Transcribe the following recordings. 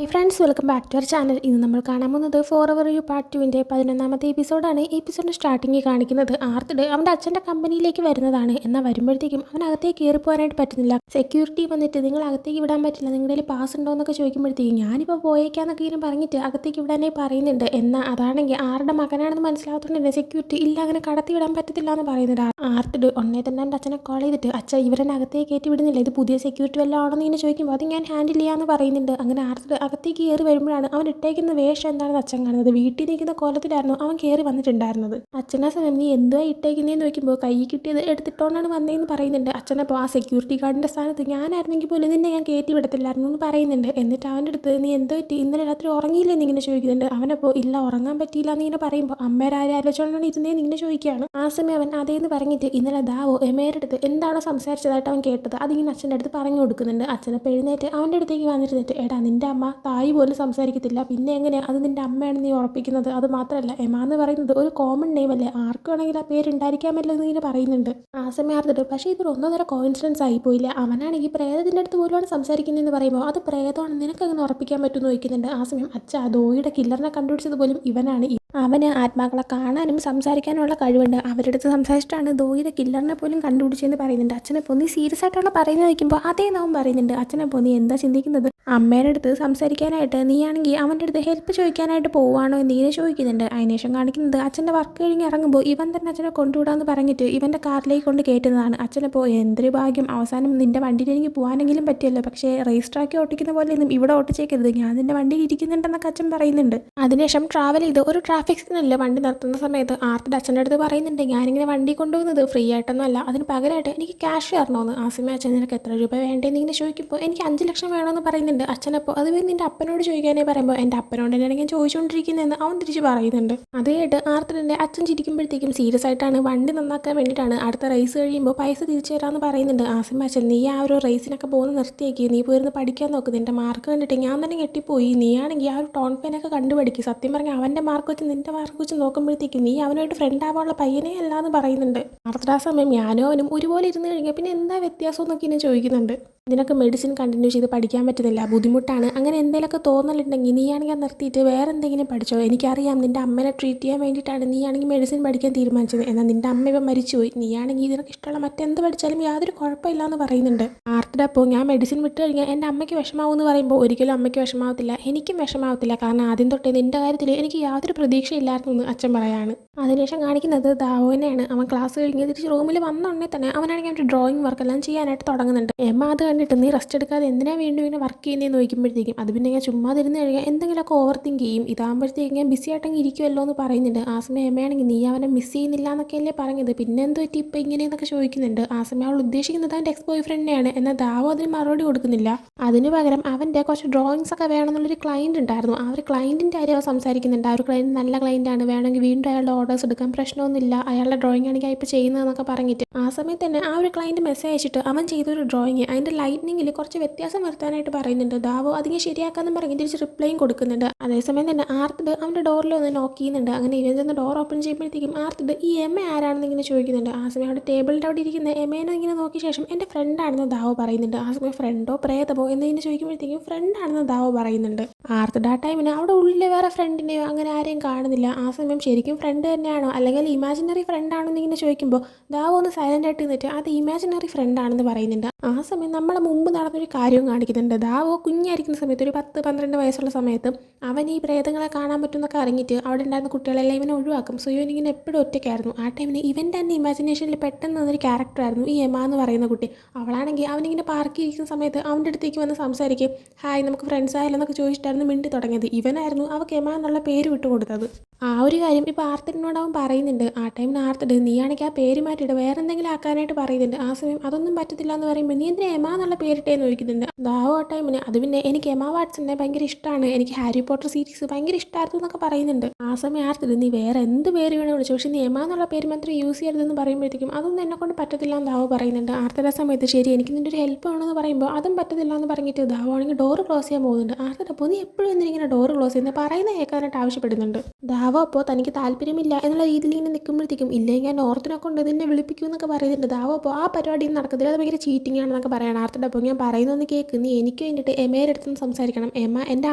High friends, welcome back to our channel. ഇന്ന് നമ്മൾ കാണാൻ പോകുന്നത് ഫോർ എവർ യു പാർട്ട് 2-ൻ്റെ 11ാമത്തെ എപ്പിസോഡാണ്. ഈ എപ്പിസോഡിൻ്റെ സ്റ്റാർട്ടിങ്ങിൽ കാണിക്കുന്നത് ആർത്തിഡ് അവൻ്റെ അച്ഛൻ്റെ കമ്പനിയിലേക്ക് വരുന്നതാണ്. എന്നാൽ വരുമ്പോഴത്തേക്കും അവൻ അകത്തേക്ക് കയറി പോകാനായിട്ട് പറ്റുന്നില്ല. സെക്യൂരിറ്റി വന്നിട്ട് നിങ്ങൾ അകത്തേക്ക് വിടാൻ പറ്റില്ല, നിങ്ങളുടെ കയ്യിൽ പാസ് ഉണ്ടോ എന്നൊക്കെ ചോദിക്കുമ്പോഴത്തേക്കും ഞാനിപ്പോൾ പോയേക്കാന്നൊക്കെ ഇങ്ങനെ പറഞ്ഞിട്ട് അകത്തേക്ക് വിടാനേ പറയുന്നുണ്ട്. എന്നാൽ അതാണെങ്കിൽ ആരുടെ മകനാണെന്ന് മനസ്സിലാകത്തോണ്ട് തന്നെ സെക്യൂരിറ്റി ഇല്ല, അങ്ങനെ കടത്തി വിടാൻ പറ്റത്തില്ല എന്ന് പറയുന്നുണ്ട്. ആർത്തിഡ് ഉടനെ തന്നെ എൻ്റെ അച്ഛനെ കോൾ ചെയ്തിട്ട് അച്ഛൻ ഇവരെന്നെ അകത്തേക്ക് കയറ്റി വിടുന്നില്ല, ഇത് പുതിയ സെക്യൂരിറ്റി വല്ലതും ആണെന്ന് ഇങ്ങനെ ചോദിക്കുമ്പോൾ അത് ഞാൻ ഹാൻഡിൽ ചെയ്യാമെന്ന് പറയുന്നുണ്ട്. അങ്ങനെ ആർത്തിഡ് അകത്തേക്ക് കയറി വരുമ്പോഴാണ് അവൻ ഇട്ടേക്കുന്ന വേഷം എന്താണെന്ന് അച്ഛൻ കാണുന്നത്. വീട്ടിൽ നിൽക്കുന്ന കോലത്തിലായിരുന്നു അവൻ കയറി വന്നിട്ടുണ്ടായിരുന്നത്. അച്ഛനെ സമയം നീ എന്തുവാ ഇട്ടേക്കുന്നതെന്ന് നോക്കുമ്പോൾ കൈ കിട്ടിയത് എടുത്തിട്ടോണ്ടാണ് വന്നതെന്ന് പറയുന്നുണ്ട്. അച്ഛനപ്പോൾ ആ സെക്യൂരിറ്റി ഗാർഡിൻ്റെ സ്ഥാനത്ത് ഞാനായിരുന്നെങ്കിൽ പോലും നിന്നെ ഞാൻ കയറ്റി വിടത്തില്ലായിരുന്നു എന്ന് പറയുന്നുണ്ട്. എന്നിട്ട് അവൻ്റെ അടുത്ത് നീ എന്തോ പറ്റി, ഇന്നലെ രാത്രി ഉറങ്ങിയില്ലെന്ന് ഇങ്ങനെ ചോദിക്കുന്നുണ്ട്. അവനപ്പോൾ ഇല്ല ഉറങ്ങാൻ പറ്റിയില്ല എന്നിങ്ങനെ പറയുമ്പോൾ അമ്മേരെ ആരെ ആലോചിച്ചോണ്ടാണ് ഇരുന്നേന്ന് ഇങ്ങനെ ചോദിക്കുകയാണ്. ആ സമയം അവൻ അതേന്ന് പറഞ്ഞിട്ട് ഇന്നലെ ദാവോ എമേരുടെ അടുത്ത് എന്താണോ സംസാരിച്ചതായിട്ട് അവൻ കേട്ടത് അതിങ്ങനെ അച്ഛൻ്റെ അടുത്ത് പറഞ്ഞു കൊടുക്കുന്നുണ്ട്. അച്ഛനപ്പോൾ എഴുന്നേറ്റ് അവൻ്റെ അടുത്തേക്ക് വന്നിരുന്നിട്ട് എടാ നിൻ്റെ അമ്മ തായ് പോലും സംസാരിക്കത്തില്ല, പിന്നെ എങ്ങനെയാണ് അത് നിൻ്റെ അമ്മയാണെന്ന് നീ ഉറപ്പിക്കുന്നത്? അത് മാത്രമല്ല എമ എന്ന് പറയുന്നത് ഒരു കോമൺ നെയിം അല്ലേ, ആർക്കും വേണമെങ്കിൽ ആ പേര് ഉണ്ടായിരിക്കാമല്ലോ എന്ന് ഇങ്ങനെ പറയുന്നുണ്ട്. ആ സമയം ആർത്തിട്ട് പക്ഷേ ഇതൊരു ഒന്നൊന്നര കോയിൻസിഡൻസ് ആയിപ്പോയില്ല, അവനാണെങ്കിൽ പ്രേതത്തിൻ്റെ അടുത്ത് പോലുമാണ് സംസാരിക്കുന്നതെന്ന് പറയുമ്പോൾ അത് പ്രേതമാണ് നിനക്ക് അങ്ങനെ ഉറപ്പിക്കാൻ പറ്റുമെന്ന് ചോദിക്കുന്നുണ്ട്. ആ സമയം അച്ഛ ദോയിയുടെ കില്ലറിനെ കണ്ടുപിടിച്ചത് പോലും ഇവനാണ്, അവന് ആത്മാക്കളെ കാണാനും സംസാരിക്കാനുള്ള കഴിവുണ്ട്, അവരുടെ അടുത്ത് സംസാരിച്ചിട്ടാണ് ദോയിയുടെ കില്ലറിനെ പോലും കണ്ടുപിടിച്ചതെന്ന് പറയുന്നുണ്ട്. അച്ഛനെ പൊന്നി സീരിയസ് ആയിട്ടാണ് പറയുന്നത് ചോദിക്കുമ്പോൾ അതേ നാവും പറയുന്നുണ്ട്. അച്ഛനെ പൊന്നി എന്താ ചിന്തിക്കുന്നത്, അമ്മയുടെ അടുത്ത് സംസാരിക്കാനായിട്ട് നീയാണെങ്കിൽ അവൻ്റെ അടുത്ത് ഹെൽപ്പ് ചോദിക്കാനായിട്ട് പോവുകയാണോ എന്നിങ്ങനെ ചോദിക്കുന്നുണ്ട്. അതിനുശേഷം കാണിക്കുന്നത് അച്ഛൻ്റെ വർക്ക് കഴിഞ്ഞ് ഇറങ്ങുമ്പോൾ ഇവൻ തന്നെ അച്ഛനെ കൊണ്ടുവിടാമെന്ന് പറഞ്ഞിട്ട് ഇവൻ്റെ കാറിലേക്ക് കൊണ്ട് കയറ്റുന്നതാണ്. അച്ഛനപ്പോൾ എന്തൊരു ഭാഗ്യം, അവസാനം നിൻ്റെ വണ്ടിയിൽ എനിക്ക് പോകാനെങ്കിലും പറ്റിയല്ലോ, പക്ഷേ റേസ് ട്രാക്കി ഓട്ടിക്കുന്ന പോലെയൊന്നും ഇവിടെ ഓട്ടിച്ചേക്കരുത്, ഞാൻ നിൻ്റെ വണ്ടിയിൽ ഇരിക്കുന്നുണ്ടെന്നൊക്കെ അച്ഛൻ പറയുന്നുണ്ട്. അതിനുശേഷം ട്രാവൽ ചെയ്ത് ഒരു ട്രാഫിക് സിഗ്നലിൽ വണ്ടി നിർത്തുന്ന സമയത്ത് ആർത്തിഡ് അച്ഛൻ്റെ അടുത്ത് പറയുന്നുണ്ട് ഞാനിങ്ങനെ വണ്ടി കൊണ്ടുപോകുന്നത് ഫ്രീ ആയിട്ടൊന്നും അല്ല, അതിന് പകരമായിട്ട് എനിക്ക് ക്യാഷ് തരണമെന്ന്. ആ സമയം അച്ഛൻ നിനക്ക് എത്ര രൂപ വേണ്ടതെന്ന് ഇങ്ങനെ ചോദിക്കുമ്പോൾ എനിക്ക് 5 ലക്ഷം വേണമെന്ന് പറയുന്നുണ്ട്. അച്ഛനപ്പോൾ അത് നിൻ്റെ അപ്പനോട് ചോദിക്കാനേ പറയുമ്പോൾ എൻ്റെ അപ്പനോട് തന്നെയാണ് ഞാൻ ചോദിച്ചുകൊണ്ടിരിക്കുന്നതെന്ന് അവൻ തിരിച്ച് പറയുന്നുണ്ട്. അത് കേട്ട് ആർത്തിഡിൻ്റെ അച്ഛൻ ചിരിക്കുമ്പോഴത്തേക്കും സീരിയസ് ആയിട്ടാണ് വണ്ടി നന്നാക്കാൻ വേണ്ടിയിട്ടാണ് അടുത്ത റേസ് കഴിയുമ്പോൾ പൈസ തിരിച്ചു തരാമെന്ന് പറയുന്നുണ്ട്. ആ സമയം അച്ഛൻ നീ ആ ഒരു റേസിനൊക്കെ പോകുന്ന നിർത്തിയേക്ക്, നീ പോയിരുന്ന് പഠിക്കാൻ നോക്ക്, നിൻ്റെ മാർക്ക് കണ്ടിട്ട് ഞാൻ തന്നെ ഞെട്ടിപ്പോയി, നീയാണെങ്കിൽ ആ ഒരു ടോൺ പെയിനൊക്കെ കണ്ടുപഠിക്കും, സത്യം പറഞ്ഞാൽ അവൻ്റെ മാർക്ക് വെച്ച് നിൻ്റെ മാർക്ക് വെച്ച് നോക്കുമ്പോഴത്തേക്കും നീ അവനായിട്ട് ഫ്രണ്ട് ആവാനുള്ള പയ്യനേ അല്ല എന്ന് പറയുന്നുണ്ട്. ആർത്തിഡ് ആ സമയം ഞാനും അവനും ഒരുപോലെ ഇരുന്ന് കഴിഞ്ഞാൽ പിന്നെ എന്താ വ്യത്യാസം എന്നൊക്കെ ഇങ്ങനെ ചോദിക്കുന്നുണ്ട്. നിനക്ക് മെഡിസിൻ കണ്ടിന്യൂ ചെയ്ത് പഠിക്കാൻ പറ്റുന്നില്ല, ബുദ്ധിമുട്ടാണ്, അങ്ങനെ എന്തെങ്കിലുമൊക്കെ തോന്നലുണ്ടെങ്കിൽ നീയാണെങ്കിൽ നിർത്തിയിട്ട് വേറെ എന്തെങ്കിലും പഠിച്ചോ, എനിക്കറിയാം നിൻ്റെ അമ്മനെ ട്രീറ്റ് ചെയ്യാൻ വേണ്ടിയിട്ടാണ് നീയാണെങ്കിൽ മെഡിസിൻ പഠിക്കാൻ തീരുമാനിച്ചത്, എന്നാൽ നിൻ്റെ അമ്മ ഇപ്പം മരിച്ചുപോയി, നീയാണെങ്കിൽ ഇതിനൊക്കെ ഇഷ്ടമുള്ള മറ്റെന്ത് പഠിച്ചാലും യാതൊരു കുഴപ്പമില്ല എന്ന് പറയുന്നുണ്ട്. ആർത്തിഡ് അപ്പോൾ ഞാൻ മെഡിസിൻ വിട്ട് കഴിഞ്ഞാൽ എൻ്റെ അമ്മയ്ക്ക് വിഷമാവും എന്ന് പറയുമ്പോൾ ഒരിക്കലും അമ്മയ്ക്ക് വിഷമാവത്തില്ല, എനിക്കും വിഷമാവത്തില്ല, കാരണം ആദ്യം തൊട്ടേ നിൻ്റെ കാര്യത്തിൽ എനിക്ക് യാതൊരു പ്രതീക്ഷയില്ലായിരുന്നു എന്ന് അച്ഛൻ പറയാണ്. അതിനുശേഷം കാണിക്കുന്നത് ദാവോനെയാണ്. അവൻ ക്ലാസ് കഴിഞ്ഞ് തിരിച്ച് റൂമിൽ വന്നുടനെ തന്നെ അവനാണെങ്കിൽ അവൻ്റെ ഡ്രോയിങ് വർക്കെല്ലാം ചെയ്യാനായിട്ട് തുടങ്ങുന്നുണ്ട്. എമ്മ അത് കണ്ടിട്ട് നീ റെസ്റ്റ് എടുക്കാതെ എന്തിനാ വീണ്ടും ഇങ്ങനെ വർക്ക് ചെയ്യുന്നതെന്ന് ചോദിക്കുമ്പോഴത്തേക്കും അത് പിന്നെ ഞാൻ ചുമ്മാ തിരുന്ന് കഴിഞ്ഞാൽ എന്തെങ്കിലുമൊക്കെ ഓവർ തിങ്ക് ചെയ്യും, ഇതാകുമ്പോഴത്തേക്കും ഞാൻ ബിസി ആയിട്ടെങ്കിൽ ഇരിക്കുമല്ലോ എന്ന് പറയുന്നുണ്ട്. ആ സമയം എമ്മയാണെങ്കിൽ നീ അവനെ മിസ് ചെയ്യുന്നില്ല എന്നൊക്കെയല്ലേ പറഞ്ഞത്, പിന്നെ എന്ത് പറ്റി ഇപ്പം ഇങ്ങനെയെന്നൊക്കെ ചോദിക്കുന്നുണ്ട്. ആ സമയം അവൾ ഉദ്ദേശിക്കുന്നത് അവൻ്റെ എക്സ് ബോയ് ഫ്രണ്ടിനെയാണ്, എന്നാൽ ദാവോ അതിന് മറുപടി കൊടുക്കുന്നില്ല. അതിന് പകരം അവൻ്റെ കുറച്ച് ഡ്രോയിങ്സ് ഒക്കെ വേണമെന്നുള്ളൊരു ക്ലയൻറ്റ് ഉണ്ടായിരുന്നു, ആ ഒരു ക്ലയൻറ്റിൻ്റെ കാര്യം സംസാരിക്കുന്നുണ്ട്. ആ ഒരു ക്ലയൻറ്റ് നല്ല ക്ലയൻറ്റാണ്, വേണമെങ്കിൽ വീണ്ടും അയാളുടെ ഓർഡേഴ്സ് എടുക്കാൻ പ്രശ്നമൊന്നുമില്ല, അയാളുടെ ഡ്രോയിങ് ആണെങ്കിൽ ഇപ്പോൾ ചെയ്യുന്നതെന്നൊക്കെ പറഞ്ഞിട്ട് ആ സമയത്ത് തന്നെ ആ ഒരു ക്ലയൻറ്റ് മെസ്സേജ് അയച്ചിട്ട് അവൻ ചെയ്തൊരു ഡ്രോയിങ് അതിൻ്റെ ലൈറ്റ്നിങ്ങിൽ കുറച്ച് വ്യത്യാസം വരുത്താനായിട്ട് പറയുന്നുണ്ട്. ദാവോ അതിങ്ങനെ ശരിയാക്കാമെന്ന് പറഞ്ഞ് തിരിച്ച് റിപ്ലൈയും കൊടുക്കുന്നുണ്ട്. അതേസമയം തന്നെ ആർത്തിഡ് അവൻ്റെ ഡോറിൽ ഒന്ന് നോക്ക് ചെയ്യുന്നുണ്ട്. അങ്ങനെ ഇവൻ ചെന്ന് ഡോർ ഓപ്പൺ ചെയ്യുമ്പോഴത്തേക്കും ആർത്തിഡ് ഈ എമ ആരാണെന്ന് ഇങ്ങനെ ചോദിക്കുന്നുണ്ട്. ആ സമയം അവിടെ ടേബിളിൻ്റെ അവിടെ ഇരിക്കുന്ന എമേനെ ഇങ്ങനെ നോക്കിയ ശേഷം എൻ്റെ ഫ്രണ്ടാണെന്ന് ദാവോ പറയുന്നുണ്ട്. ആ സമയം ഫ്രണ്ടോ പ്രേതമോ എന്നിങ്ങനെ ചോദിക്കുമ്പോഴത്തേക്കും ഫ്രണ്ടാണെന്ന് ദാവോ പറയുന്നുണ്ട്. ആർത്തിഡ് ആ ടൈമിന് അവിടെ ഉള്ളിൽ വേറെ ഫ്രണ്ടിനെയോ അങ്ങനെ ആരെയും കാണുന്നില്ല. ആ സമയം ശരിക്കും ഫ്രണ്ട് തന്നെയാണോ അല്ലെങ്കിൽ ഇമാജിനറി ഫ്രണ്ടാണോ എന്നിങ്ങനെ ചോദിക്കുമ്പോൾ ദാവോ ഒന്ന് സൈലൻ്റ് ആയിട്ട് നിന്നിട്ട് അത് ഇമാജിനറി ഫ്രണ്ടാണെന്ന് പറയുന്നുണ്ട്. ആ സമയം നമ്മളെ മുമ്പ് നടന്നൊരു കാര്യവും കാണിക്കുന്നുണ്ട്. ദാവോ കുഞ്ഞായിരിക്കുന്ന സമയത്ത് ഒരു 10-12 വയസ്സുള്ള സമയത്ത് അവൻ ഈ പ്രേതങ്ങളെ കാണാൻ പറ്റുമെന്നൊക്കെ അറിഞ്ഞിട്ട് അവിടെ ഉണ്ടായിരുന്ന കുട്ടികളെല്ലാം ഇവനെ ഒഴിവാക്കും. സോ ഇവനിങ്ങനെ എപ്പോഴും ഒറ്റയ്ക്കായിരുന്നു. ആ ടൈമിന് ഇവൻ്റെ തന്നെ ഇമാജിനേഷനിൽ പെട്ടെന്ന് വന്നൊരു ക്യാരക്ടറായിരുന്നു ഈ എമ എന്ന് പറയുന്ന കുട്ടി. അവളാണെങ്കിൽ അവനിങ്ങനെ പാർക്കിയിരിക്കുന്ന സമയത്ത് അവൻ്റെ അടുത്തേക്ക് വന്ന് സംസാരിക്കും, ഹായ് നമുക്ക് ഫ്രണ്ട്സ് ആയാലും എന്നൊക്കെ ചോദിച്ചിട്ടായിരുന്നു മിണ്ടി തുടങ്ങിയത്. ഇവനായിരുന്നു അവൾക്ക് എമ എന്നുള്ള പേര് വിട്ടു കൊടുത്തത്. ആ ഒരു കാര്യം ഇപ്പോൾ ആർത്തിഡിനോട് അവൻ പറയുന്നുണ്ട്. ആ ടൈമിന് ആർത്തിഡ് നീയാണെങ്കിൽ ആ പേര് മാറ്റിയിട്ട് വേറെ എന്തെങ്കിലും ആക്കാനായിട്ട് പറയുന്നുണ്ട്. ആ സമയം അതൊന്നും പറ്റത്തില്ല എന്ന് പറയുമ്പോൾ നീ എന്തിനാ എമ എന്നുള്ള പേരിട്ടേന്ന് ചോദിക്കുന്നുണ്ട്. ദാവോ ആ ടൈമിന് അത് പിന്നെ എനിക്ക് എമ വാട്സനെ ഭയങ്കര ഇഷ്ടമാണ്, എനിക്ക് ഹാരി പോട്ടർ സീരീസ് ഭയങ്കര ഇഷ്ടമായിരുന്നു എന്നൊക്കെ പറയുന്നുണ്ട്. ആ സമയം ആർത്തിഡ് നീ വേറെ എന്ത് പേര് വേണോ വിളിച്ചു, പക്ഷേ നീ എമ എന്നുള്ള പേര് മാത്രം യൂസ് ചെയ്യരുതെന്ന് പറയുമ്പോഴത്തേക്കും അതൊന്നും എന്നെക്കൊണ്ട് പറ്റത്തില്ല എന്ന് ദാവോ പറയുന്നുണ്ട്. ആർത്തിഡ് ആ സമയത്ത് ശരി എനിക്ക് നിൻ്റെ ഒരു ഹെൽപ്പ് വേണമെന്ന് പറയുമ്പോൾ അതും പറ്റത്തില്ല എന്ന് പറഞ്ഞിട്ട് ദാവോ ആണെങ്കിൽ ഡോറ് ക്ലോസ് ചെയ്യാൻ പോകുന്നുണ്ട്. ആർത്തിഡ് അപ്പോൾ നീ എപ്പോഴും എന്തിനിങ്ങനെ ഡോറ് ക്ലോസ് ചെയ്യുന്നത്, പറയുന്നത് കേൾക്കാനായിട്ട് ആവശ്യപ്പെടുന്നുണ്ട്. ദാവോ അപ്പോൾ തനിക്ക് താല്പര്യമില്ല എന്നുള്ള രീതിയിൽ ഇങ്ങനെ നിൽക്കുമ്പോഴത്തേക്കും ഇല്ലെങ്കിൽ ഞാൻ ഓർത്തിനെ കൊണ്ട് ഇതിനെ വിളിപ്പിക്കും എന്നൊക്കെ പറയുന്നുണ്ട്. ദാവോ അപ്പോൾ ആ പരിപാടിയും നടക്കത്തില്ല, അത് ഭയങ്കര ചീറ്റിംഗ് ആണെന്നൊക്കെ പറയണം. ആർത്തിൻ്റെ അപ്പോൾ ഞാൻ പറയുന്നൊന്ന് കേൾക്ക്, നീ എനിക്ക് വേണ്ടിയിട്ട് എമ്മയുടെ അടുത്തൊന്ന് സംസാരിക്കണം, എമ്മ എൻ്റെ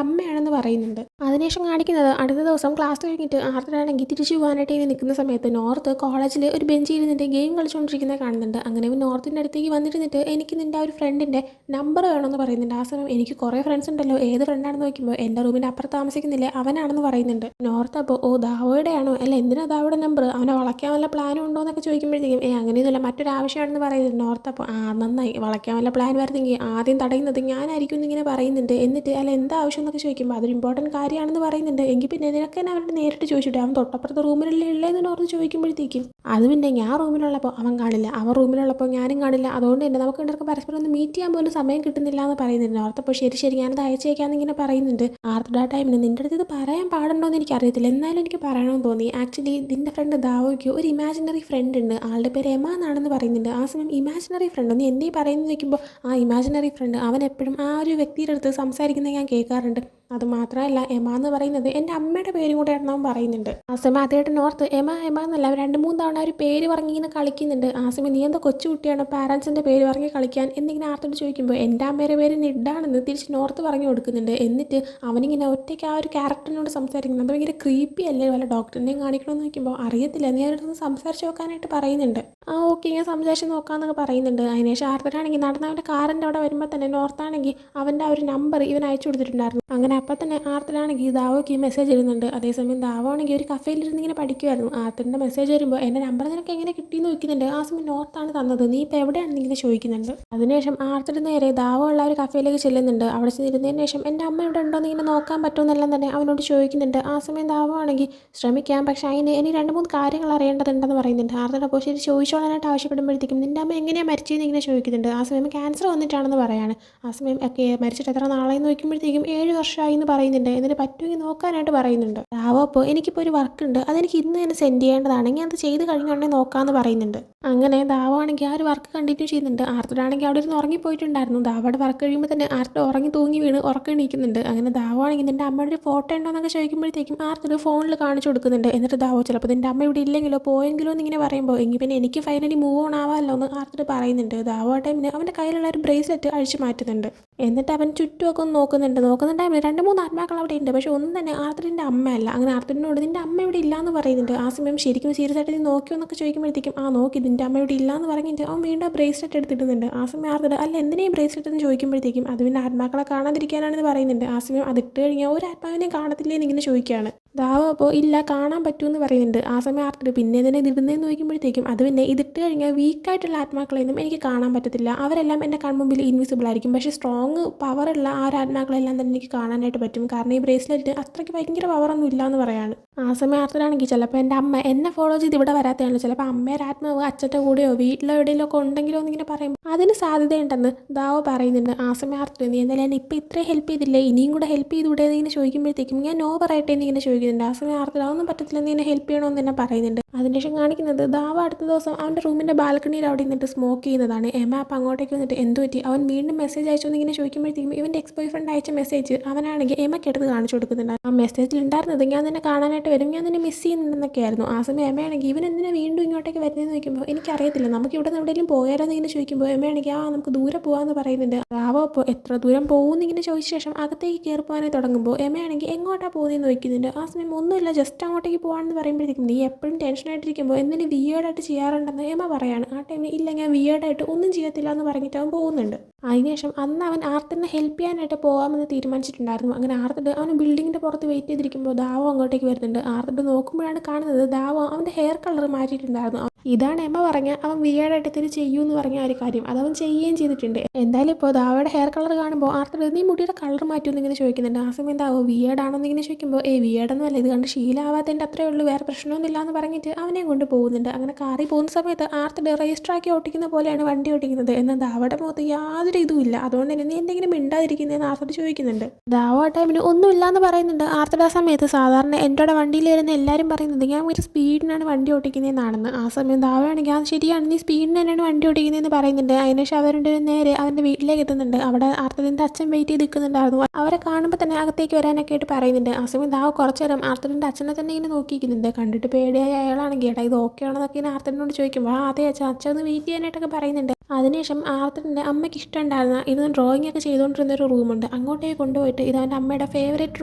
അമ്മയാണെന്ന് പറയുന്നുണ്ട്. അതിനുശേഷം കാണിക്കുന്നത് അടുത്ത ദിവസം ക്ലാസ് കഴിഞ്ഞിട്ട് ആർത്തിനാണെങ്കിൽ തിരിച്ചു പോകാനായിട്ട് ഇങ്ങനെ നിൽക്കുന്ന സമയത്ത് നോർത്ത് കോളേജിൽ ഒരു ബെഞ്ചിൽ ഇരുന്നിട്ട് ഗെയിം കളിച്ചുകൊണ്ടിരിക്കുന്നത് കാണുന്നുണ്ട്. അങ്ങനെ നോർത്തിൻ്റെ അടുത്തേക്ക് വന്നിരുന്നിട്ട് എനിക്ക് നിൻ്റെ ആ ഒരു ഫ്രണ്ടിൻ്റെ നമ്പർ വേണമെന്ന് പറയുന്നുണ്ട്. ആ സമയം എനിക്ക് കുറേ ഫ്രണ്ട്സ് ഉണ്ടല്ലോ, ഏത് ഫ്രണ്ടാണെന്ന് നോക്കുമ്പോൾ എൻ്റെ റൂമിൻ്റെ അപ്പുറത്ത് താമസിക്കുന്നില്ലേ അവനാണെന്ന് പറയുന്നുണ്ട്. നോർത്ത് അപ്പോൾ ഓ ദാവോയുടെയാണോ, അല്ല എന്തിനാ ദാവോയുടെ നമ്പർ, അവനെ വളയ്ക്കാൻ വല്ല പ്ലാനും ഉണ്ടോ എന്നൊക്കെ ചോദിക്കുമ്പോഴത്തേക്കും അങ്ങനെയൊന്നുമില്ല, മറ്റൊരു ആവശ്യമാണെന്ന് പറയുന്നത്. നോർത്ത് അപ്പോൾ നന്നായി, വളയ്ക്കാൻ വല്ല പ്ലാൻ വരുന്നെങ്കിൽ ആദ്യം തടയുന്നത് ഞാനായിരിക്കും എന്നിങ്ങനെ പറയുന്നുണ്ട്. എന്നിട്ട് അല്ല എന്താ ആവശ്യം എന്നൊക്കെ ചോദിക്കുമ്പോൾ അതൊരു ഇമ്പോർട്ടൻറ്റ് കാര്യമാണെന്ന് പറയുന്നുണ്ട്. എങ്കിൽ പിന്നെ നിനക്ക് തന്നെ അവനോട് നേരിട്ട് ചോദിച്ചിട്ട് അവൻ തൊട്ടപ്പുറത്തെ റൂമിലല്ലേ ഉള്ളതെന്ന് ഓർത്ത് ചോദിക്കുമ്പോഴത്തേക്കും അത് പിന്നെ ഞാൻ റൂമിലുള്ളപ്പോൾ അവൻ കാണില്ല, അവൻ റൂമിലുള്ളപ്പോൾ ഞാനും കാണില്ല, അതുകൊണ്ട് തന്നെ നമുക്ക് രണ്ടർക്ക് പരസ്പരം ഒന്ന് മീറ്റ് ചെയ്യാൻ പോലും സമയം കിട്ടുന്നില്ല എന്ന് പറയുന്നുണ്ട്. ഓർത്തപ്പോൾ ശരി ഞാനത് അയച്ചേക്കാന്ന് ഇങ്ങനെ പറയുന്നുണ്ട്. ആർത്തഡ ടൈമിന് നിൻ്റെ അടുത്ത് ഇത് പറയാൻ പാടുണ്ടോ എന്ന് എനിക്കറിയത്തില്ല, എന്നാലും എനിക്ക് പറയണമെന്ന് തോന്നി. ആക്ച്വലി നിൻ്റെ ഫ്രണ്ട് ദാവോയ്ക്ക് ഒരു ഇമാജിനറി ഫ്രണ്ട് ഉണ്ട്, ആളുടെ പേര് എമ എന്നാണെന്ന് പറയുന്നുണ്ട്. ആ സമയം ഇമാജിനറി ഫ്രണ്ട് നീ എന്തേ പറയുന്നത് ചോദിക്കുമ്പോൾ ആ ഇമാജിനറി ഫ്രണ്ട് അവൻ എപ്പോഴും ആ ഒരു വ്യക്തിയുടെ അടുത്ത് സംസാരിക്കുന്നത് ഞാൻ കേൾക്കാറുണ്ട്. അത് മാത്രമല്ല എമ എന്ന് പറയുന്നത് എൻ്റെ അമ്മയുടെ പേരും കൂടെ ആണെന്ന് പറയുന്നുണ്ട്. ആ സമയം ആദ്യമായിട്ട് നോർത്ത് എമ എന്നല്ല 2-3 തവണ ഒരു പേര് പറഞ്ഞിങ്ങനെ കളിക്കുന്നുണ്ട്. ആ സമയം നീ എന്താ കൊച്ചുകുട്ടിയാണ് പാരൻസിൻ്റെ പേര് പറഞ്ഞ് കളിക്കാൻ എന്നിങ്ങനെ ആർത്തോട് ചോദിക്കുമ്പോൾ എൻ്റെ അമ്മയുടെ പേര് നിഡാണെന്ന് തിരിച്ച് നോർത്ത് പറഞ്ഞു കൊടുക്കുന്നുണ്ട്. എന്നിട്ട് അവനിങ്ങനെ ഒറ്റയ്ക്ക് ആ ഒരു ക്യാരക്ടറിനോട് സംസാരിക്കുന്നത് അത് ഭയങ്കര ക്രീപ്പി അല്ലേ, വല്ല ഡോക്ടറിനെയും കാണിക്കണമെന്ന് നോക്കുമ്പോൾ അറിയത്തില്ല, നീ അവരുടെ സംസാരിച്ച് നോക്കാനായിട്ട് പറയുന്നുണ്ട്. ആ ഓക്കെ ഞാൻ സംസാരിച്ച് നോക്കാമെന്നൊക്കെ പറയുന്നുണ്ട്. അതിനുശേഷം ആർത്തരാണെങ്കിൽ നടന്ന് അവൻ്റെ കാറിൻ്റെ അവിടെ വരുമ്പോൾ തന്നെ നോർത്താണെങ്കിൽ അവൻ്റെ ആ ഒരു നമ്പർ ഇവൻ അയച്ചു കൊടുത്തിട്ടുണ്ടായിരുന്നു. അങ്ങനെ അപ്പം തന്നെ ആർത്തരാണെങ്കിൽ ദാവോക്ക് മെസ്സേജ് ഇടുന്നുണ്ട്. അതേസമയം ദാവോ ആണെങ്കിൽ ഒരു കഫേയിലിരുന്ന് ഇങ്ങനെ പഠിക്കുമായിരുന്നു. ആർത്തറിൻ്റെ മെസ്സേജ് വരുമ്പോൾ എൻ്റെ നമ്പർ നിനക്ക് എങ്ങനെ കിട്ടിയെന്ന് ചോദിക്കുന്നുണ്ട്. ആ സമയം നോർത്താണ് തന്നത്, നീ ഇപ്പോൾ എവിടെയാണെന്ന് ഇങ്ങനെ ചോദിക്കുന്നുണ്ട്. അതിനുശേഷം ആർത്തർ നേരെ ദാവോ ഉള്ള ഒരു കഫേയിലേക്ക് ചെല്ലുന്നുണ്ട്. അവിടെ ചെന്നിരുന്നതിന് ശേഷം എൻ്റെ അമ്മ ഇവിടെ ഉണ്ടോ എന്ന് ഇങ്ങനെ നോക്കാൻ പറ്റുമെന്നെല്ലാം തന്നെ അവനോട് ചോദിക്കുന്നുണ്ട്. ആ സമയം ദാവോ ആണെങ്കിൽ ശ്രമിക്കാം, പക്ഷേ അതിന് എനിക്ക് 2-3 കാര്യങ്ങൾ അറിയേണ്ടതുണ്ടെന്ന് പറയുന്നുണ്ട്. ആർത്തർ അപ്പോൾ ശരി ചോദിച്ചോളാനായിട്ട് ആവശ്യപ്പെടുമ്പോഴത്തേക്കും നിൻ്റെ അമ്മ എങ്ങനെയാണ് മരിച്ചതെന്ന് ഇങ്ങനെ ചോദിക്കുന്നുണ്ട്. ആ സമയം ക്യാൻസർ വന്നിട്ടാണെന്ന് പറയാണ്. ആ സമയം ഒക്കെ മരിച്ചിട്ട് എത്ര നാളെന്ന് നോക്കുമ്പോഴത്തേക്കും 7 വർഷമായി എന്ന് പറയുന്നുണ്ട്. എന്നിട്ട് പറ്റുമെങ്കിൽ നോക്കാനായിട്ട് പറയുന്നുണ്ട്. ദാവോ അപ്പോൾ എനിക്കിപ്പോൾ ഒരു വർക്ക് ഉണ്ട്, അതെനിക്ക് ഇന്ന് തന്നെ സെൻഡ് ചെയ്യേണ്ടതാണെങ്കിൽ അത് ചെയ്ത് കഴിഞ്ഞുകൊണ്ടേ നോക്കാമെന്ന് പറയുന്നുണ്ട്. അങ്ങനെ ദാവോ ആണെങ്കിൽ ആ ഒരു വർക്ക് കണ്ടിന്യൂ ചെയ്യുന്നുണ്ട്. ആർത്തറാണെങ്കിൽ അവിടെ ഇരുന്ന് ഉറങ്ങിപ്പോയിട്ടുണ്ടായിരുന്നു. ദാവോയുടെ വർക്ക് കഴിയുമ്പോൾ തന്നെ ആർത്തർ ഉറങ്ങി തൂങ്ങി വീണ് ഉറക്കം എണീക്കുന്നുണ്ട്. അങ്ങനെ ദാവോ ആണെങ്കിൽ നിൻ്റെ അമ്മയുടെ ഒരു ഫോട്ടോ ഉണ്ടോ എന്നൊക്കെ ചോദിക്കുമ്പോഴത്തേക്കും ആർത്തർ ഫോണിൽ കാണിച്ചു കൊടുക്കുന്നുണ്ട്. എന്നിട്ട് ദാവോ ചിലപ്പോൾ നിൻ്റെ അമ്മ ഇവിടെ ഇല്ലെങ്കിലോ പോയെങ്കിലോ എന്നിങ്ങനെ പറയുമ്പോൾ എങ്കിൽ പിന്നെ എനിക്ക് ഫൈനലി മൂവ് ഓൺ ആവാമല്ലോ എന്ന് ആർത്തർ പറയുന്നുണ്ട്. ദാവോ ആ ടൈമിന് അവൻ്റെ കയ്യിലുള്ള ഒരു ബ്രേസ്ലെറ്റ് അഴിച്ചു മാറ്റുന്നുണ്ട്. എന്നിട്ട് അവൻ ചുറ്റുമൊക്കെ ഒന്ന് നോക്കുന്ന ടൈമിൽ 2-3 ആത്മാക്കൾ അവിടെ ഉണ്ട്, പക്ഷേ ഒന്നും തന്നെ ആർത്തറിൻ്റെ അമ്മയല്ല. അങ്ങനെ ആർത്തറിനോട് നിൻ്റെ അമ്മ ഇവിടെ ഇല്ല എന്ന് പറയുന്നുണ്ട്. ആ സമയം ശരിക്കും സീരിയസ് ആയിട്ട് നീ നോക്കിയോ എന്നൊക്കെ ചോദിക്കുമ്പോഴത്തേക്കും നോക്കി നിൻ്റെ അമ്മ ഇവിടെ ഇല്ല എന്ന് പറഞ്ഞിട്ട് അവൻ വീണ്ടും ബ്രേസ്ലെറ്റ് എടുത്തിടുന്നുണ്ട്. ആ സമയം ആർത്തർ അല്ല എന്തിനാ ഈ ബ്രേസ്ലെറ്റ് എന്ന് ചോദിക്കുമ്പോഴത്തേക്കും അത് പിന്നെ ആത്മാക്കളെ കാണാതിരിക്കാനാണെന്ന് പറയുന്നുണ്ട്. ആ സമയം അതിട്ട് കഴിഞ്ഞാൽ ഒരു ആത്മാവിനെയും കാണത്തില്ലേ എന്നിങ്ങനെ ചോദിക്കുകയാണ്. ദാവോ അപ്പോൾ ഇല്ല കാണാൻ പറ്റുമെന്ന് പറയുന്നുണ്ട്. ആ സമയം ആർത്തർ പിന്നെ ഇതിനെ ഇതിടുന്നതെന്ന് ചോദിക്കുമ്പോഴത്തേക്കും അത് പിന്നെ ഇതിട്ട് കഴിഞ്ഞാൽ വീക്കായിട്ടുള്ള ആത്മാക്കളെയൊന്നും എനിക്ക് കാണാൻ പറ്റത്തില്ല, അവരെല്ലാം എൻ്റെ കൺമുമ്പിൽ ഇൻവിസിബിൾ ആയിരിക്കും, പക്ഷേ സ്ട്രോങ് പവറുള്ള ആ ഒരു ആത്മാക്കളെല്ലാം തന്നെ എനിക്ക് കാണാനായിട്ട് പറ്റും, കാരണം ഈ ബ്രേസ്ലെറ്റ് അത്രയ്ക്ക് ഭയങ്കര പവറൊന്നും ഇല്ല എന്ന് പറയാണ്. ആ സമയം ആർത്തരാണെങ്കിൽ ചിലപ്പോൾ എൻ്റെ അമ്മ എന്നെ ഫോളോ ചെയ്ത് ഇവിടെ വരാത്തതാണ്, ചിലപ്പോൾ അമ്മയുടെ ആത്മാവ് അച്ഛൻ്റെ കൂടെയോ വീട്ടിലോ എവിടെയെങ്കിലുമൊക്കെ ഉണ്ടെങ്കിലോ എന്നിങ്ങനെ പറയുമ്പോൾ അതിന് സാധ്യതയുണ്ടെന്ന് ദാവോ പറയുന്നുണ്ട്. ആ സമയം ആർത്തർ നീ എന്തായാലും ഞാൻ ഇപ്പോൾ ഇത്രയും ഹെൽപ്പ് ചെയ്തില്ലേ, ഇനിയും കൂടെ ഹെൽപ്പ് ചെയ്തുകൂടെ എന്നിങ്ങനെ ചോദിക്കുമ്പോഴത്തേക്കും ഞാൻ നോ പറയട്ടെ എന്നിങ്ങനെ ചോദിക്കുന്നുണ്ട്. ആ സമയം ആർത്തർ അതൊന്നും പറ്റത്തില്ല, നീ എന്നെ ഹെൽപ്പ് ചെയ്യണമെന്ന് തന്നെ പറയുന്നുണ്ട്. അതിനുശേഷം കാണിക്കുന്നത് ദാവോ അടുത്ത ദിവസം അവൻ്റെ റൂമിൻ്റെ ബാൽക്കണിയിൽ അവിടെ നിന്നിട്ട് സ്മോക്ക് ചെയ്യുന്നതാണ്. എമ അപ്പം അങ്ങോട്ടേക്ക് വന്നിട്ട് എന്ത് പറ്റി, അവൻ വീണ്ടും മെസ്സേജ് അയച്ചു എന്നിങ്ങനെ ചോദിക്കുമ്പോഴത്തേക്കും ഇവൻ്റെ എക്സ് ബോയ് ഫ്രണ്ട് അയച്ച മെസ്സേജ് അവനാണെങ്കിൽ എമയ്ക്ക് എടുത്ത് കാണിച്ചു കൊടുക്കുന്നുണ്ട്. ആ മെസ്സേജിൽ ഉണ്ടായിരുന്നത് ഞാൻ നിന്നെ കാണാനായിട്ട് വരും, ഞാൻ നിന്നെ മിസ് ചെയ്യുന്നുണ്ടെന്നൊക്കെ ആയിരുന്നു. ആ സമയം എമയാണെങ്കിൽ ഇവൻ എന്തിനാ വീണ്ടും ഇങ്ങോട്ടേക്ക് വരുന്നതെന്ന് ചോദിക്കുമ്പോൾ എനിക്കറിയത്തില്ല, നമുക്ക് ഇവിടെ നിന്ന് എവിടെയെങ്കിലും പോയാലോ എന്നിങ്ങനെ ചോദിക്കുമ്പോൾ എമയാണെങ്കിൽ നമുക്ക് ദൂരെ പോകാമെന്ന് പറയുന്നുണ്ട്. ദാവോ അപ്പോൾ എത്ര ദൂരം പോകുമെന്ന് ഇങ്ങനെ ചോദിച്ച ശേഷം അകത്തേക്ക് കയറി പോകാനായി തുടങ്ങുമ്പോൾ എമയാണെങ്കിൽ എങ്ങോട്ടാണ് പോകുന്നതെന്ന് ചോദിക്കുന്നുണ്ട്. ആ സമയം ഒന്നുമില്ല ജസ്റ്റ് അങ്ങോട്ടേക്ക് പോകാമെന്ന് പറയുമ്പോഴത്തേക്കും നീ എപ്പോഴും ടെൻഷനായിട്ടിരിക്കുമ്പോൾ എന്തിന് വിയേർഡായിട്ട് ചെയ്യാറുണ്ടെന്ന് എമ പറയാണ്. ആ ടൈമിൽ ഇല്ല ഞാൻ വിയേർഡായിട്ട് ഒന്നും ചെയ്യത്തില്ല എന്ന് പറഞ്ഞിട്ട് അവൻ പോകുന്നുണ്ട്. അതിനുശേഷം അന്ന് അവൻ ആർത്തറിനെ ഹെൽപ്പ് ചെയ്യാനായിട്ട് പോകാമെന്ന് തീരുമാനിച്ചിട്ടുണ്ടായിരുന്നു. അങ്ങനെ ആർത്തർ അവൻ ബിൽഡിങ്ങിൻ്റെ പുറത്ത് വെയിറ്റ് ചെയ്തിരിക്കുമ്പോൾ ദാവോ അങ്ങോട്ടേക്ക് വരുന്നുണ്ട്. ആർത്തർ നോക്കുമ്പോഴാണ് കാണുന്നത് ദാവോ അവൻ്റെ ഹെയർ കളർ മാറ്റിയിട്ടുണ്ടായിരുന്നു. ഇതാണ് എമ്മ പറഞ്ഞ അവൻ വിയേർഡായിട്ട് ഇതിന് ചെയ്യൂ എന്ന് പറഞ്ഞ ആ ഒരു കാര്യം, അതവൻ ചെയ്യുകയും ചെയ്തിട്ടുണ്ട്. എന്തായാലും ഇപ്പോൾ ദാവോയുടെ ഹെയർ കളർ കാണുമ്പോൾ ആർത്തർ നീ മുടിയുടെ കളർ മാറ്റുമെന്ന് ഇങ്ങനെ ചോദിക്കുന്നുണ്ട്. ആ സമയം ദാവോ വിയേർഡാണോ എന്നിങ്ങനെ ചോദിക്കുമ്പോൾ വിയേർഡൊന്നുമല്ല, ഇത് കണ്ട് ശീലമാവാത്തതിൻ്റെ അത്രേ ഉള്ളൂ, വേറെ പ്രശ്നമൊന്നുമില്ല എന്ന് പറഞ്ഞിട്ട് അവനെയും കൊണ്ട് പോകുന്നുണ്ട്. അങ്ങനെ കാറിൽ പോകുന്ന സമയത്ത് ആർത്തർ രജിസ്റ്റർ ആക്കി ഓട്ടിക്കുന്ന പോലെയാണ് വണ്ടി ഓട്ടിക്കുന്നത്. എന്നാൽ ദാവോയുടെ മുഖത്ത് യാതൊരു ഇതുമില്ല, അതുകൊണ്ട് തന്നെ നീ എന്തെങ്കിലും മിണ്ടാതിരിക്കുന്നതെന്ന് ആർത്തർ ചോദിക്കുന്നുണ്ട്. ദാവോ ആ ടൈമിന് ഒന്നുമില്ല എന്ന് പറയുന്നുണ്ട്. ആർത്തർ ആ സമയത്ത് സാധാരണ എൻ്റെ വണ്ടിയിൽ വരുന്ന എല്ലാവരും പറയുന്നത് ഞാൻ ഒരു സ്പീഡിനാണ് വണ്ടി ഓട്ടിക്കുന്നതെന്നാണെന്ന്. ആ സമയം ദാവോയാണെങ്കിൽ അത് ശരിയാണ്, നീ സ്പീഡിന് തന്നെയാണ് വണ്ടി ഓടിക്കുന്നതെന്ന് പറയുന്നുണ്ട്. അതിനുശേഷം അവരുടെ നേരെ അവൻ്റെ വീട്ടിലേക്ക് എത്തുന്നുണ്ട്. അവിടെ ആർത്തറിൻ്റെ അച്ഛൻ വെയിറ്റ് ചെയ്ത് നിൽക്കുന്നുണ്ടായിരുന്നു. അവരെ കാണുമ്പോൾ തന്നെ അകത്തേക്ക് വരാനൊക്കെ ആയിട്ട് പറയുന്നുണ്ട്. ആ സമയം ദാവോ കുറച്ച് നേരം ആർത്തറിൻ്റെ അച്ഛനെ തന്നെ ഇങ്ങനെ നോക്കിയിരിക്കുന്നുണ്ട്. കണ്ടിട്ട് പേടിയായ അയാളാണെങ്കിൽ ഏട്ടാ ഇത് ഓക്കെ ആണെന്നൊക്കെ ഇങ്ങനെ ആർത്തറിനോട് ചോദിക്കുമ്പോൾ അതെ അച്ഛൻ ഒന്ന് വെയിറ്റ് ചെയ്യാനായിട്ടൊക്കെ പറയുന്നുണ്ട്. അതിനുശേഷം ആർത്തിൻ്റെ അമ്മയ്ക്ക് ഇഷ്ടമുണ്ടായിരുന്ന ഇത് ഡ്രോയിങ് ഒക്കെ ചെയ്തുകൊണ്ടിരുന്ന ഒരു റൂമുണ്ട്. അങ്ങോട്ടേക്ക് കൊണ്ടുപോയിട്ട് ഇത് അവൻ്റെ അമ്മയുടെ ഫേവറേറ്റ്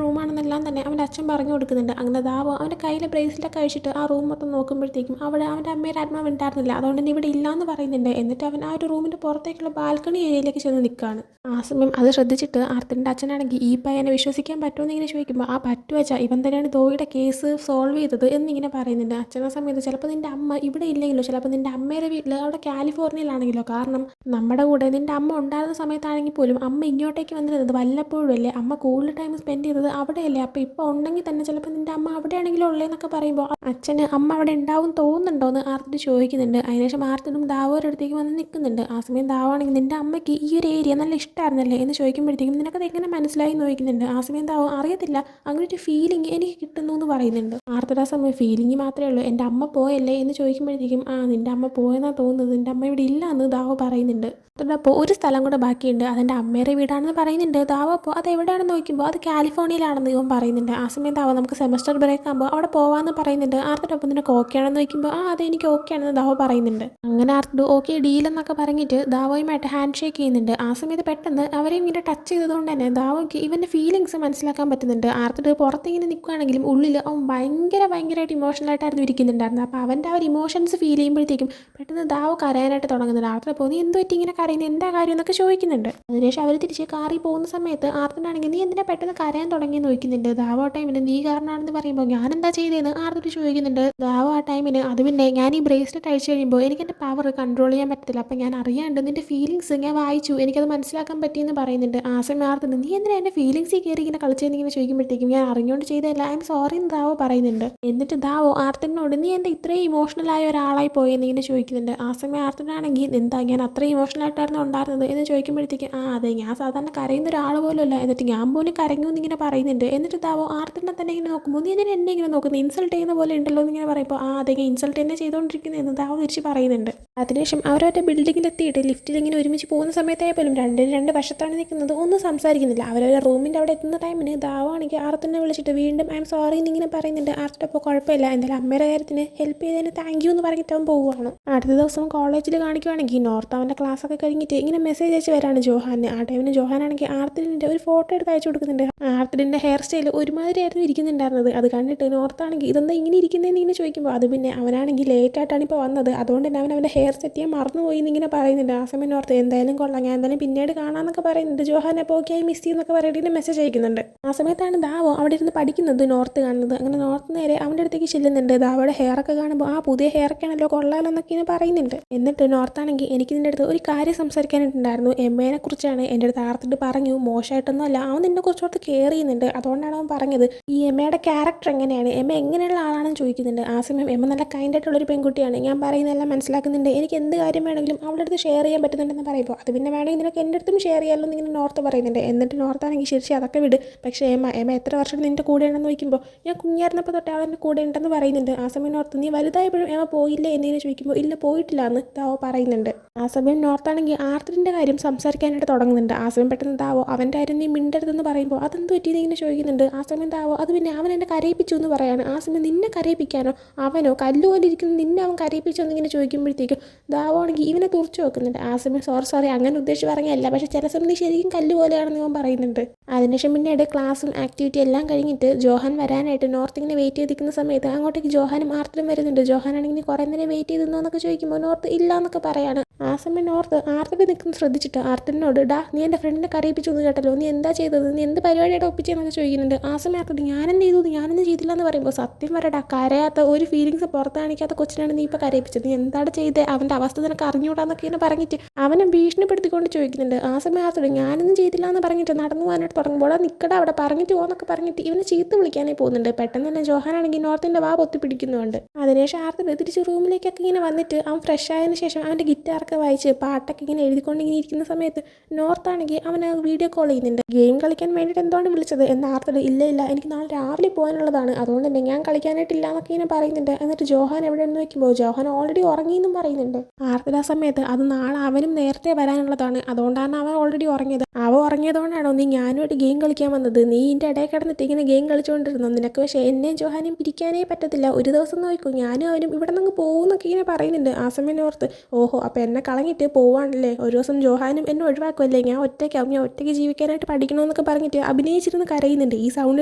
റൂമാണെന്നെല്ലാം തന്നെ അവൻ്റെ അച്ഛൻ പറഞ്ഞു കൊടുക്കുന്നുണ്ട്. അങ്ങനെ ദാവോ അവൻ്റെ കയ്യിൽ ബ്രേസ്ലെറ്റ് കഴിച്ചിട്ട് ആ റൂം മൊത്തം നോക്കുമ്പോഴത്തേക്കും അവിടെ അവൻ്റെ അമ്മയുടെ ആത്മാവ് ഉണ്ടായിരുന്നില്ല. അതുകൊണ്ട് തന്നെ ഇവിടെ ഇല്ലയെന്ന് പറയുന്നുണ്ട്. എന്നിട്ട് അവൻ ആ ഒരു റൂമിൻ്റെ പുറത്തേക്കുള്ള ബാൽക്കണി ഏരിയയിലേക്ക് ചെന്ന് നിൽക്കുകയാണ്. ആ സമയം അത് ശ്രദ്ധിച്ചിട്ട് ആർത്തിൻ്റെ അച്ഛനാണെങ്കിൽ ഈ പയ്യനെ വിശ്വസിക്കാൻ പറ്റുമെന്ന് ഇങ്ങനെ ചോദിക്കുമ്പോൾ ആ പറ്റുവച്ചാൽ ഇവൻ തന്നെയാണ് ധോയിയുടെ കേസ് സോൾവ് ചെയ്തത് എന്നിങ്ങനെ പറയുന്നുണ്ട്. അച്ഛനെ സമയത്ത് ചിലപ്പോൾ നിൻ്റെ അമ്മ ഇവിടെ ഇല്ലെങ്കിലോ, ചിലപ്പോൾ നിൻ്റെ അമ്മയുടെ വീട്ടിൽ അവിടെ കാലിഫോർണിയയിലാണെങ്കിലോ, കാരണം നമ്മുടെ കൂടെ നിൻ്റെ അമ്മ ഉണ്ടായിരുന്ന സമയത്താണെങ്കിൽ പോലും അമ്മ ഇങ്ങോട്ടേക്ക് വന്നിരുന്നത് വല്ലപ്പോഴും അല്ലേ, അമ്മ കൂടുതൽ ടൈം സ്പെൻഡ് ചെയ്തത് അവിടെയല്ലേ, അപ്പോൾ ഇപ്പോൾ ഉണ്ടെങ്കിൽ തന്നെ ചിലപ്പോൾ നിൻ്റെ അമ്മ അവിടെയാണെങ്കിലും ഉള്ളതെന്നൊക്കെ പറയുമ്പോൾ അച്ഛന് അമ്മ അവിടെ ഉണ്ടാവും തോന്നുന്നുണ്ടോ എന്ന് ആർത്തിട്ട് ചോദിക്കുന്നുണ്ട്. അതിനുശേഷം ആർത്തിനും ദാവോയുടെ അടുത്തേക്ക് വന്ന് നിൽക്കുന്നുണ്ട്. ആ സമയം ദാവാണെങ്കിൽ നിൻ്റെ അമ്മയ്ക്ക് ഈ ഒരു ഏരിയ നല്ല ഇഷ്ടമായിരുന്നല്ലേ എന്ന് ചോദിക്കുമ്പോഴത്തേക്കും നിനക്കത് എങ്ങനെ മനസ്സിലായി എന്ന് ചോദിക്കുന്നുണ്ട്. ആ സമയം ദാവോ അറിയത്തില്ല, അങ്ങനെ ഒരു ഫീലിംഗ് എനിക്ക് കിട്ടുന്നു എന്ന് പറയുന്നുണ്ട്. ആർത്തിട്ട് ആ സമയം ഫീലിംഗ് മാത്രമേ ഉള്ളൂ, എൻ്റെ അമ്മ പോയല്ലേ എന്ന് ചോദിക്കുമ്പോഴത്തേക്കും നിൻ്റെ അമ്മ പോയെന്നാണ് തോന്നുന്നത്, നിൻ്റെ അമ്മ ഇവിടെ ഇല്ല എന്ന് ദാവോ പറയുന്നുണ്ട്. അപ്പോൾ ഒരു സ്ഥലം കൂടെ ബാക്കിയുണ്ട്, അതെൻ്റെ അമ്മയുടെ വീടാണെന്ന് പറയുന്നുണ്ട് ദാവോ. അപ്പോൾ അത് എവിടെയാണെന്ന് നോക്കുമ്പോൾ അത് കാലിഫോർണിയയിലാണെന്ന് ഇവൻ പറയുന്നുണ്ട്. ആ സമയം ദാവോ നമുക്ക് സെമസ്റ്റർ ബ്രേക്ക് ആകുമ്പോൾ അവിടെ പോകാമെന്ന് പറയുന്നുണ്ട്. ആർത്തിട്ടൊപ്പം നിനക്ക് ഓക്കെ ആണെന്ന് ചോദിക്കുമ്പോൾ അതെ എനിക്ക് ഓക്കെ ആണെന്ന് ദാവോ പറയുന്നുണ്ട്. അങ്ങനെ ആർത്തിട്ട് ഓക്കെ ഡീലെന്നൊക്കെ പറഞ്ഞിട്ട് ദാവോയുമായിട്ട് ഹാൻഡ് ഷേക്ക് ചെയ്യുന്നുണ്ട്. ആ സമയത്ത് പെട്ടെന്ന് അവരെയും ഇങ്ങനെ ടച്ച് ചെയ്തതുകൊണ്ട് തന്നെ ദാവോയ്ക്ക് ഇവൻ്റെ ഫീലിങ്സ് മനസ്സിലാക്കാൻ പറ്റുന്നുണ്ട്. ആർത്തിട്ട് പുറത്തിങ്ങനെ നിൽക്കുകയാണെങ്കിലും ഉള്ളിൽ അവൻ ഭയങ്കരമായിട്ട് ഇമോഷണലായിട്ടായിരുന്നു ഇരിക്കുന്നുണ്ടായിരുന്നത്. അപ്പോൾ അവൻ്റെ ആ ഒരു ഇമോഷൻസ് ഫീൽ ചെയ്യുമ്പോഴത്തേക്കും പെട്ടെന്ന് ദാവോ കരയാനായിട്ട് തുടങ്ങുന്നുണ്ട്. ആർത്തിട്ട് പോകുന്നത് എന്ത് പറ്റി ഇങ്ങനെ കരയുന്നത്, എന്താ കാര്യം എന്നൊക്കെ ചോദിക്കുന്നുണ്ട്. അതിനുശേഷം അവർ തിരിച്ച് കാറിൽ പോകുന്ന സമയത്ത് ആർത്തിനാണെങ്കിൽ നീ എന്തിനാ പെട്ടെന്ന് കരയാൻ തുടങ്ങിയെന്ന് ചോദിക്കുന്നുണ്ട്. ദാവോ ആ ടൈമിന് നീ കാരണമാണെന്ന് പറയുമ്പോൾ ഞാൻ എന്താ ചെയ്തതെന്ന് ആർത്തിട്ട് ചോദിക്കുന്നുണ്ട്. ദാവോ ആ ടൈമിന് അത് പിന്നെ ഞാൻ ഈ ബ്രേസ്ലെറ്റ് അഴിച്ചു കഴിയുമ്പോൾ എനിക്ക് എൻ്റെ പവർ കൺട്രോൾ ചെയ്യാൻ പറ്റത്തില്ല, അപ്പം ഞാൻ അറിയാണ്ട് നിൻ്റെ ഫീലിങ്സ് ഞാൻ വായിച്ചു, എനിക്കത് മനസ്സിലാക്കാൻ പറ്റിയെന്ന് പറയുന്നുണ്ട്. ആ സമയം ആർത്തിട്ട് നീ എന്തിനാ എൻ്റെ ഫീലിങ്സിൽ കയറി ഇങ്ങനെ കളിച്ചതെന്നിങ്ങനെ ചോദിക്കുമ്പോഴത്തേക്കും ഞാൻ അറിഞ്ഞുകൊണ്ട് ചെയ്തതല്ല, ഐ എം സോറി എന്ന് ദാവോ പറയുന്നുണ്ട്. എന്നിട്ട് ദാവോ ആർത്തിനോട് നീ എന്താ ഇത്രയും ഇമോഷണലായ ഒരാളായി പോയെന്ന് ഇങ്ങനെ ചോദിക്കുന്നുണ്ട്. ആ സമയം ആർത്തിനാണെങ്കിൽ എന്താ ഞാൻ അത്രയും ഇമോഷണലായിട്ടായിരുന്നു ഉണ്ടായിരുന്നത് എന്ന് ചോദിക്കുമ്പോഴത്തേക്കും അതെ ഞാൻ സാധാരണ കരയുന്ന ഒരാൾ പോലും അല്ല, എന്നിട്ട് ഞാൻ പോലും കരഞ്ഞു എന്നിങ്ങനെ പറയുന്നുണ്ട്. എന്നിട്ട് ദാവോ ആർത്തിനെ തന്നെ ഇങ്ങനെ നോക്കുമ്പോൾ നീ എന്തിനാ എന്നെ ഇങ്ങനെ നോക്കുന്നത്, ഇൻസൾട്ട് ചെയ്യുന്ന പോലെ ഉണ്ടല്ലോ എന്നിങ്ങനെ പറയുമ്പോൾ അതെ ഞാൻ ഇൻസൾട്ട് തന്നെ ചെയ്തുകൊണ്ടിരിക്കുന്നതെന്ന് ദാവോ തിരിച്ച് പറയുന്നുണ്ട്. അതിനുശേഷം അവരവരുടെ ബിൽഡിങ്ങിലെത്തിയിട്ട് ലിഫ്റ്റിൽ ഇങ്ങനെ ഒരുമിച്ച് പോകുന്ന സമയത്തായ പോലും രണ്ട് വശത്താണ് നിൽക്കുന്നത്, ഒന്നും സംസാരിക്കുന്നില്ല. അവരവരുടെ റൂമിൻ്റെ അവിടെ എത്തുന്ന ടൈമിന് ദാവോ ആണെങ്കിൽ ആർത്തിനെ വിളിച്ചിട്ട് വീണ്ടും ഐ എം സോറി എന്നിങ്ങനെ പറയുന്നുണ്ട്. ആർത്തിട്ടപ്പോൾ കുഴപ്പമില്ല, എന്തായാലും അമ്മയുടെ കാര്യത്തിന് ഹെൽപ്പ് ചെയ്തതിന് താങ്ക് യു എന്ന് പറഞ്ഞിട്ട് അവൻ പോവുകയാണ്. അടുത്ത ദിവസം കോളേജിൽ കാണിക്കുവാണെങ്കിൽ നോർത്ത് അവൻ്റെ ക്ലാസ്സൊക്കെ കഴിഞ്ഞിട്ട് ഇങ്ങനെ മെസ്സേജ് അയച്ച് വരാണ് ജോഹാന്. ആ ടൈമിന് ജോഹാനാണെങ്കിൽ ആർത്തിൻ്റെ ഒരു ഫോട്ടോ എടുത്ത് അയച്ചു കൊടുക്കുന്നുണ്ട്. ആർത്തിൻ്റെ ഹെയർ സ്റ്റൈൽ ഒരുമാതിരി ആയിരുന്നു ഇരിക്കുന്നുണ്ടായിരുന്നത്. അത് കണ്ടിട്ട് നോർത്താണെങ്കിൽ ഇതെന്താ ഇങ്ങനെ ഇരിക്കുന്നതെന്ന് ഇങ്ങനെ ചോദിക്കുമ്പോൾ അത് പിന്നെ അവനാണെങ്കിൽ ലേറ്റായിട്ടാണ് ഇപ്പോൾ വന്നത്, അതുകൊണ്ട് തന്നെ അവൻ്റെ ഹെയർ സെറ്റ് ചെയ്യാൻ മറന്നുപോയി എന്നിങ്ങനെ പറയുന്നുണ്ട്. ആ സമയം നോർത്ത് എന്തായാലും കൊള്ളാം, ഞാൻ എന്തായാലും പിന്നീട് കാണാമെന്നൊക്കെ പറയുന്നുണ്ട്. ജോഹാൻ അപ്പോൾ ഓക്കെ ആയി മിസ് ചെയ്യുന്നൊക്കെ പറഞ്ഞിട്ട് മെസ്സേജ് അയക്കുന്നുണ്ട്. ആ സമയത്താണ് ദാവോ അവിടെ ഇരുന്ന് പഠിക്കുന്നത് നോർത്ത് കാണുന്നത്. അങ്ങനെ നോർത്ത് നേരെ അവൻ്റെ അടുത്തേക്ക് ചെല്ലുന്നുണ്ട്. ദാവോയുടെ ഹെയർ ഒക്കെ കാണുമ്പോൾ പുതിയ ഹെയർ ഒക്കെ ആണല്ലോ കൊള്ളാലോ എന്നൊക്കെ ഇങ്ങനെ പറയുന്നുണ്ട്. എന്നിട്ട് നോർത്താണെങ്കിൽ എനിക്ക് ഇതിൻ്റെ അടുത്ത് ഒരു കാര്യം സംസാരിക്കാനായിട്ടുണ്ടായിരുന്നു, എമ്മേനെ കുറിച്ചാണ്. എൻ്റെ അടുത്ത് ആർത്തിട്ട് പറഞ്ഞു മോശമായിട്ടൊന്നും അല്ല, അവൻ നിന്നെ കുറിച്ചോർത്ത് കെയർ ചെയ്യുന്നുണ്ട്, അതുകൊണ്ടാണ് അവൻ പറഞ്ഞത് ഈ എമ്മയുടെ ക്യാരക്ടർ എങ്ങനെയാണ്, എമ്മ എങ്ങനെയുള്ള ആളാണെന്ന് ചോദിക്കുന്നുണ്ട്. ആ സമയം എമ്മ നല്ല കൈൻഡായിട്ടുള്ളൊരു പെൺകുട്ടിയാണ്, ഞാൻ പറയുന്നതെല്ലാം മനസ്സിലാക്കുന്നുണ്ട്, എനിക്ക് എന്ത് കാര്യം വേണമെങ്കിലും അവളുടെ അടുത്ത് ഷെയർ ചെയ്യാൻ പറ്റുന്നുണ്ടെന്ന് പറയുമ്പോൾ അത് പിന്നെ വേണമെങ്കിൽ നിനക്ക് എൻ്റെ അടുത്തും ഷെയർ ചെയ്യാമല്ലോ എന്നിങ്ങനെ നോർത്ത് പറയുന്നുണ്ട്. എന്നിട്ട് നോർത്താണെങ്കിൽ ശരി അതൊക്കെ വിട്, പക്ഷേ എമ്മ എത്ര വർഷം നിൻ്റെ കൂടെയാണെന്ന് ചോദിക്കുമ്പോൾ ഞാൻ കുഞ്ഞായിരുന്നപ്പോൾ തൊട്ട് അവൻ്റെ കൂടെ ഉണ്ടെന്ന് പറയുന്നുണ്ട്. ആ സമയം നോർത്ത് നീ വലുതായപ്പോഴും എമ്മ പോയില്ലേ എന്നിങ്ങനെ ചോദിക്കുമ്പോൾ ഇല്ല പോയിട്ടില്ല എന്ന് ദാവോ പറയുന്നുണ്ട്. ആ സമയം നോർത്താണെങ്കിൽ ആർത്തിൻ്റെ കാര്യം സംസാരിക്കാനായിട്ട് തുടങ്ങുന്നുണ്ട്. ആ സമയം പെട്ടെന്ന് ദാവോ അവൻ്റെ കാര്യം നീ മിണ്ടരുതെന്ന് പറയുമ്പോൾ അതെന്ത് പറ്റിയെന്ന് ഇങ്ങനെ ചോദിക്കുന്നുണ്ട്. ആ സമയം ദാവോ അത് പിന്നെ അവൻ എന്നെ കരയിപ്പിച്ചു എന്ന് പറയാണ്. ആ സമയം നിന്നെ കരയിപ്പിക്കാനോ, അവനോ കല്ലുപോലെ ഇരിക്കുന്ന നിന്നെ അവൻ കരയിപ്പിച്ചോ എന്നിങ്ങനെ ചോദിക്കുമ്പോഴത്തേക്കും ദാവോ ആണെങ്കിൽ ഇവനെ തുറച്ചു വെക്കുന്നുണ്ട്. ആ സമയം സോറി അങ്ങനെ ഉദ്ദേശിച്ച് പറഞ്ഞല്ല, പക്ഷേ ചില സമയം നീ ശരിക്കും കല്ലുപോലെയാണെന്ന് ഇവൻ പറയുന്നുണ്ട്. അതിനുശേഷം പിന്നീട് ക്ലാസ്സും ആക്ടിവിറ്റി എല്ലാം കഴിഞ്ഞിട്ട് ജോഹാൻ വരാനായിട്ട് നോർത്ത് ഇങ്ങനെ വെയിറ്റ് ചെയ്തിരിക്കുന്ന സമയത്ത് അങ്ങോട്ടേക്ക് ജോഹാനും ആർത്തിനും വരുന്നുണ്ട്. ജോഹാനാണെങ്കിൽ കുറേ നേരം വെയിറ്റ് ചെയ്തെന്നോ എന്നൊക്കെ ചോദിക്കുമ്പോൾ നോർത്ത് ഇല്ല എന്നൊക്കെ പറയാണ്. ആ സമയം നോർത്ത് ആർത്തിട്ട് നിൽക്കുന്നത് ശ്രദ്ധിച്ചിട്ട് ആർത്തിനോട് നീ എൻ്റെ ഫ്രണ്ടിനെ കരയിപ്പിച്ചു എന്ന് കേട്ടല്ലോ, നീ എന്താ ചെയ്തത്, നീ എന്ത് പരിപാടിയായിട്ട് ഒപ്പിച്ചെന്നൊക്കെ ചോദിക്കുന്നുണ്ട്. ആ സമയം ആർത്തിട്ട് ഞാനെന്ത് ചെയ്തു, ഞാനൊന്നും ചെയ്തില്ല എന്ന് പറയുമ്പോൾ സത്യം പറയടാ, കരയാത്ത ഒരു ഫീലിങ്സ് പുറത്ത് കാണിക്കാത്ത കൊച്ചിനാണ് നീ ഇപ്പോൾ കരയിപ്പിച്ചത്, നീ എന്താണ് ചെയ്തത്, അവൻ്റെ അവസ്ഥ നിനക്ക് അറിഞ്ഞുകൂടാന്നൊക്കെ ഇങ്ങനെ പറഞ്ഞിട്ട് അവനെ ഭീഷണിപ്പെടുത്തിക്കൊണ്ട് ചോദിക്കുന്നുണ്ട്. ആ സമയം ആർത്തിട്ട് ഞാനൊന്നും ചെയ്തില്ല എന്ന് പറഞ്ഞിട്ട് നടന്നു പോകാനായിട്ട് തുടങ്ങുമ്പോൾ നിൽക്കട അവിടെ പറഞ്ഞിട്ട് പോകുന്നൊക്കെ പറഞ്ഞിട്ട് ഇവനെ ചീത്ത വിളിക്കാനായി പോകുന്നുണ്ട്. പെട്ടെന്ന് തന്നെ ജോഹാനാണെങ്കിൽ നോർത്തിൻ്റെ വാ പൊത്തി പിടിക്കുന്നുണ്ട്. അതിനുശേഷം ആർത്തിട്ട് തിരിച്ച് റൂമിലേക്കൊക്കെ ഇങ്ങനെ വന്നിട്ട് അവൻ ഫ്രഷ് ആയതിനു ശേഷം അവൻ്റെ ഗിറ്റാറൊക്കെ വായിച്ച് പാട്ടൊക്കെ ഇങ്ങനെ എഴുതിക്കൊണ്ട് ഇങ്ങനെ ഇരിക്കുന്ന സമയത്ത് നോർത്താണെങ്കിൽ അവന് വീഡിയോ കോൾ ചെയ്യുന്നുണ്ട്. ഗെയിം കളിക്കാൻ വേണ്ടിയിട്ട് എന്താണ് വിളിച്ചത് എന്ന് ആർത്തിട്ട് ഇല്ല എനിക്ക് നാളെ രാവിലെ പോകാനുള്ളതാണ്, അതുകൊണ്ട് തന്നെ ഞാൻ കളിക്കാനായിട്ടില്ല എന്നൊക്കെ ഇങ്ങനെ പറയുന്നുണ്ട്. എന്നിട്ട് ജോഹാൻ എവിടെയെന്ന് നോക്കുമ്പോൾ ജോഹാൻ ഓൾറെഡി ഉറങ്ങിയെന്നും പറയുന്നുണ്ട്. ആർത്തിട്ട് ആ സമയത്ത് അത് നാളെ അവനും നേരത്തെ വരാനുള്ളതാണ്, അതുകൊണ്ടാണ് അവൻ ഓൾറെഡി ഉറങ്ങിയത്. അവൻ ഉറങ്ങിയതുകൊണ്ടാണോ നീ ഞാനുമായിട്ട് ഗെയിം കളിക്കാൻ വന്നത്, നീ ഇതിൻ്റെ ഇടയിൽ കിടന്നിട്ട് ഇങ്ങനെ ഗെയിം കളിച്ചുകൊണ്ടിരുന്നു, നിനക്ക് പക്ഷേ എന്നെയും ജോഹാനെയും പിരിക്കാനേ പറ്റത്തില്ല, ഒരു ദിവസം നോക്കൂ ഞാനും അവനും ഇവിടെ നിന്ന് പോകുന്നൊക്കെ ഇങ്ങനെ പറയുന്നുണ്ട്. ആ സമയം ഓർത്ത് ഓഹോ അപ്പോൾ എന്നെ കളഞ്ഞിട്ട് പോവാണല്ലേ, ഒരു ദിവസം ജോഹാനും എന്നെ ഒഴിവാക്കുമല്ലേ, ഞാൻ ഒറ്റയ്ക്ക് ജീവിക്കാനായിട്ട് പഠിക്കണമെന്നൊക്കെ പറഞ്ഞിട്ട് അഭിനയിച്ചിരുന്ന് കരയുന്നുണ്ട്. ഈ സൗണ്ട്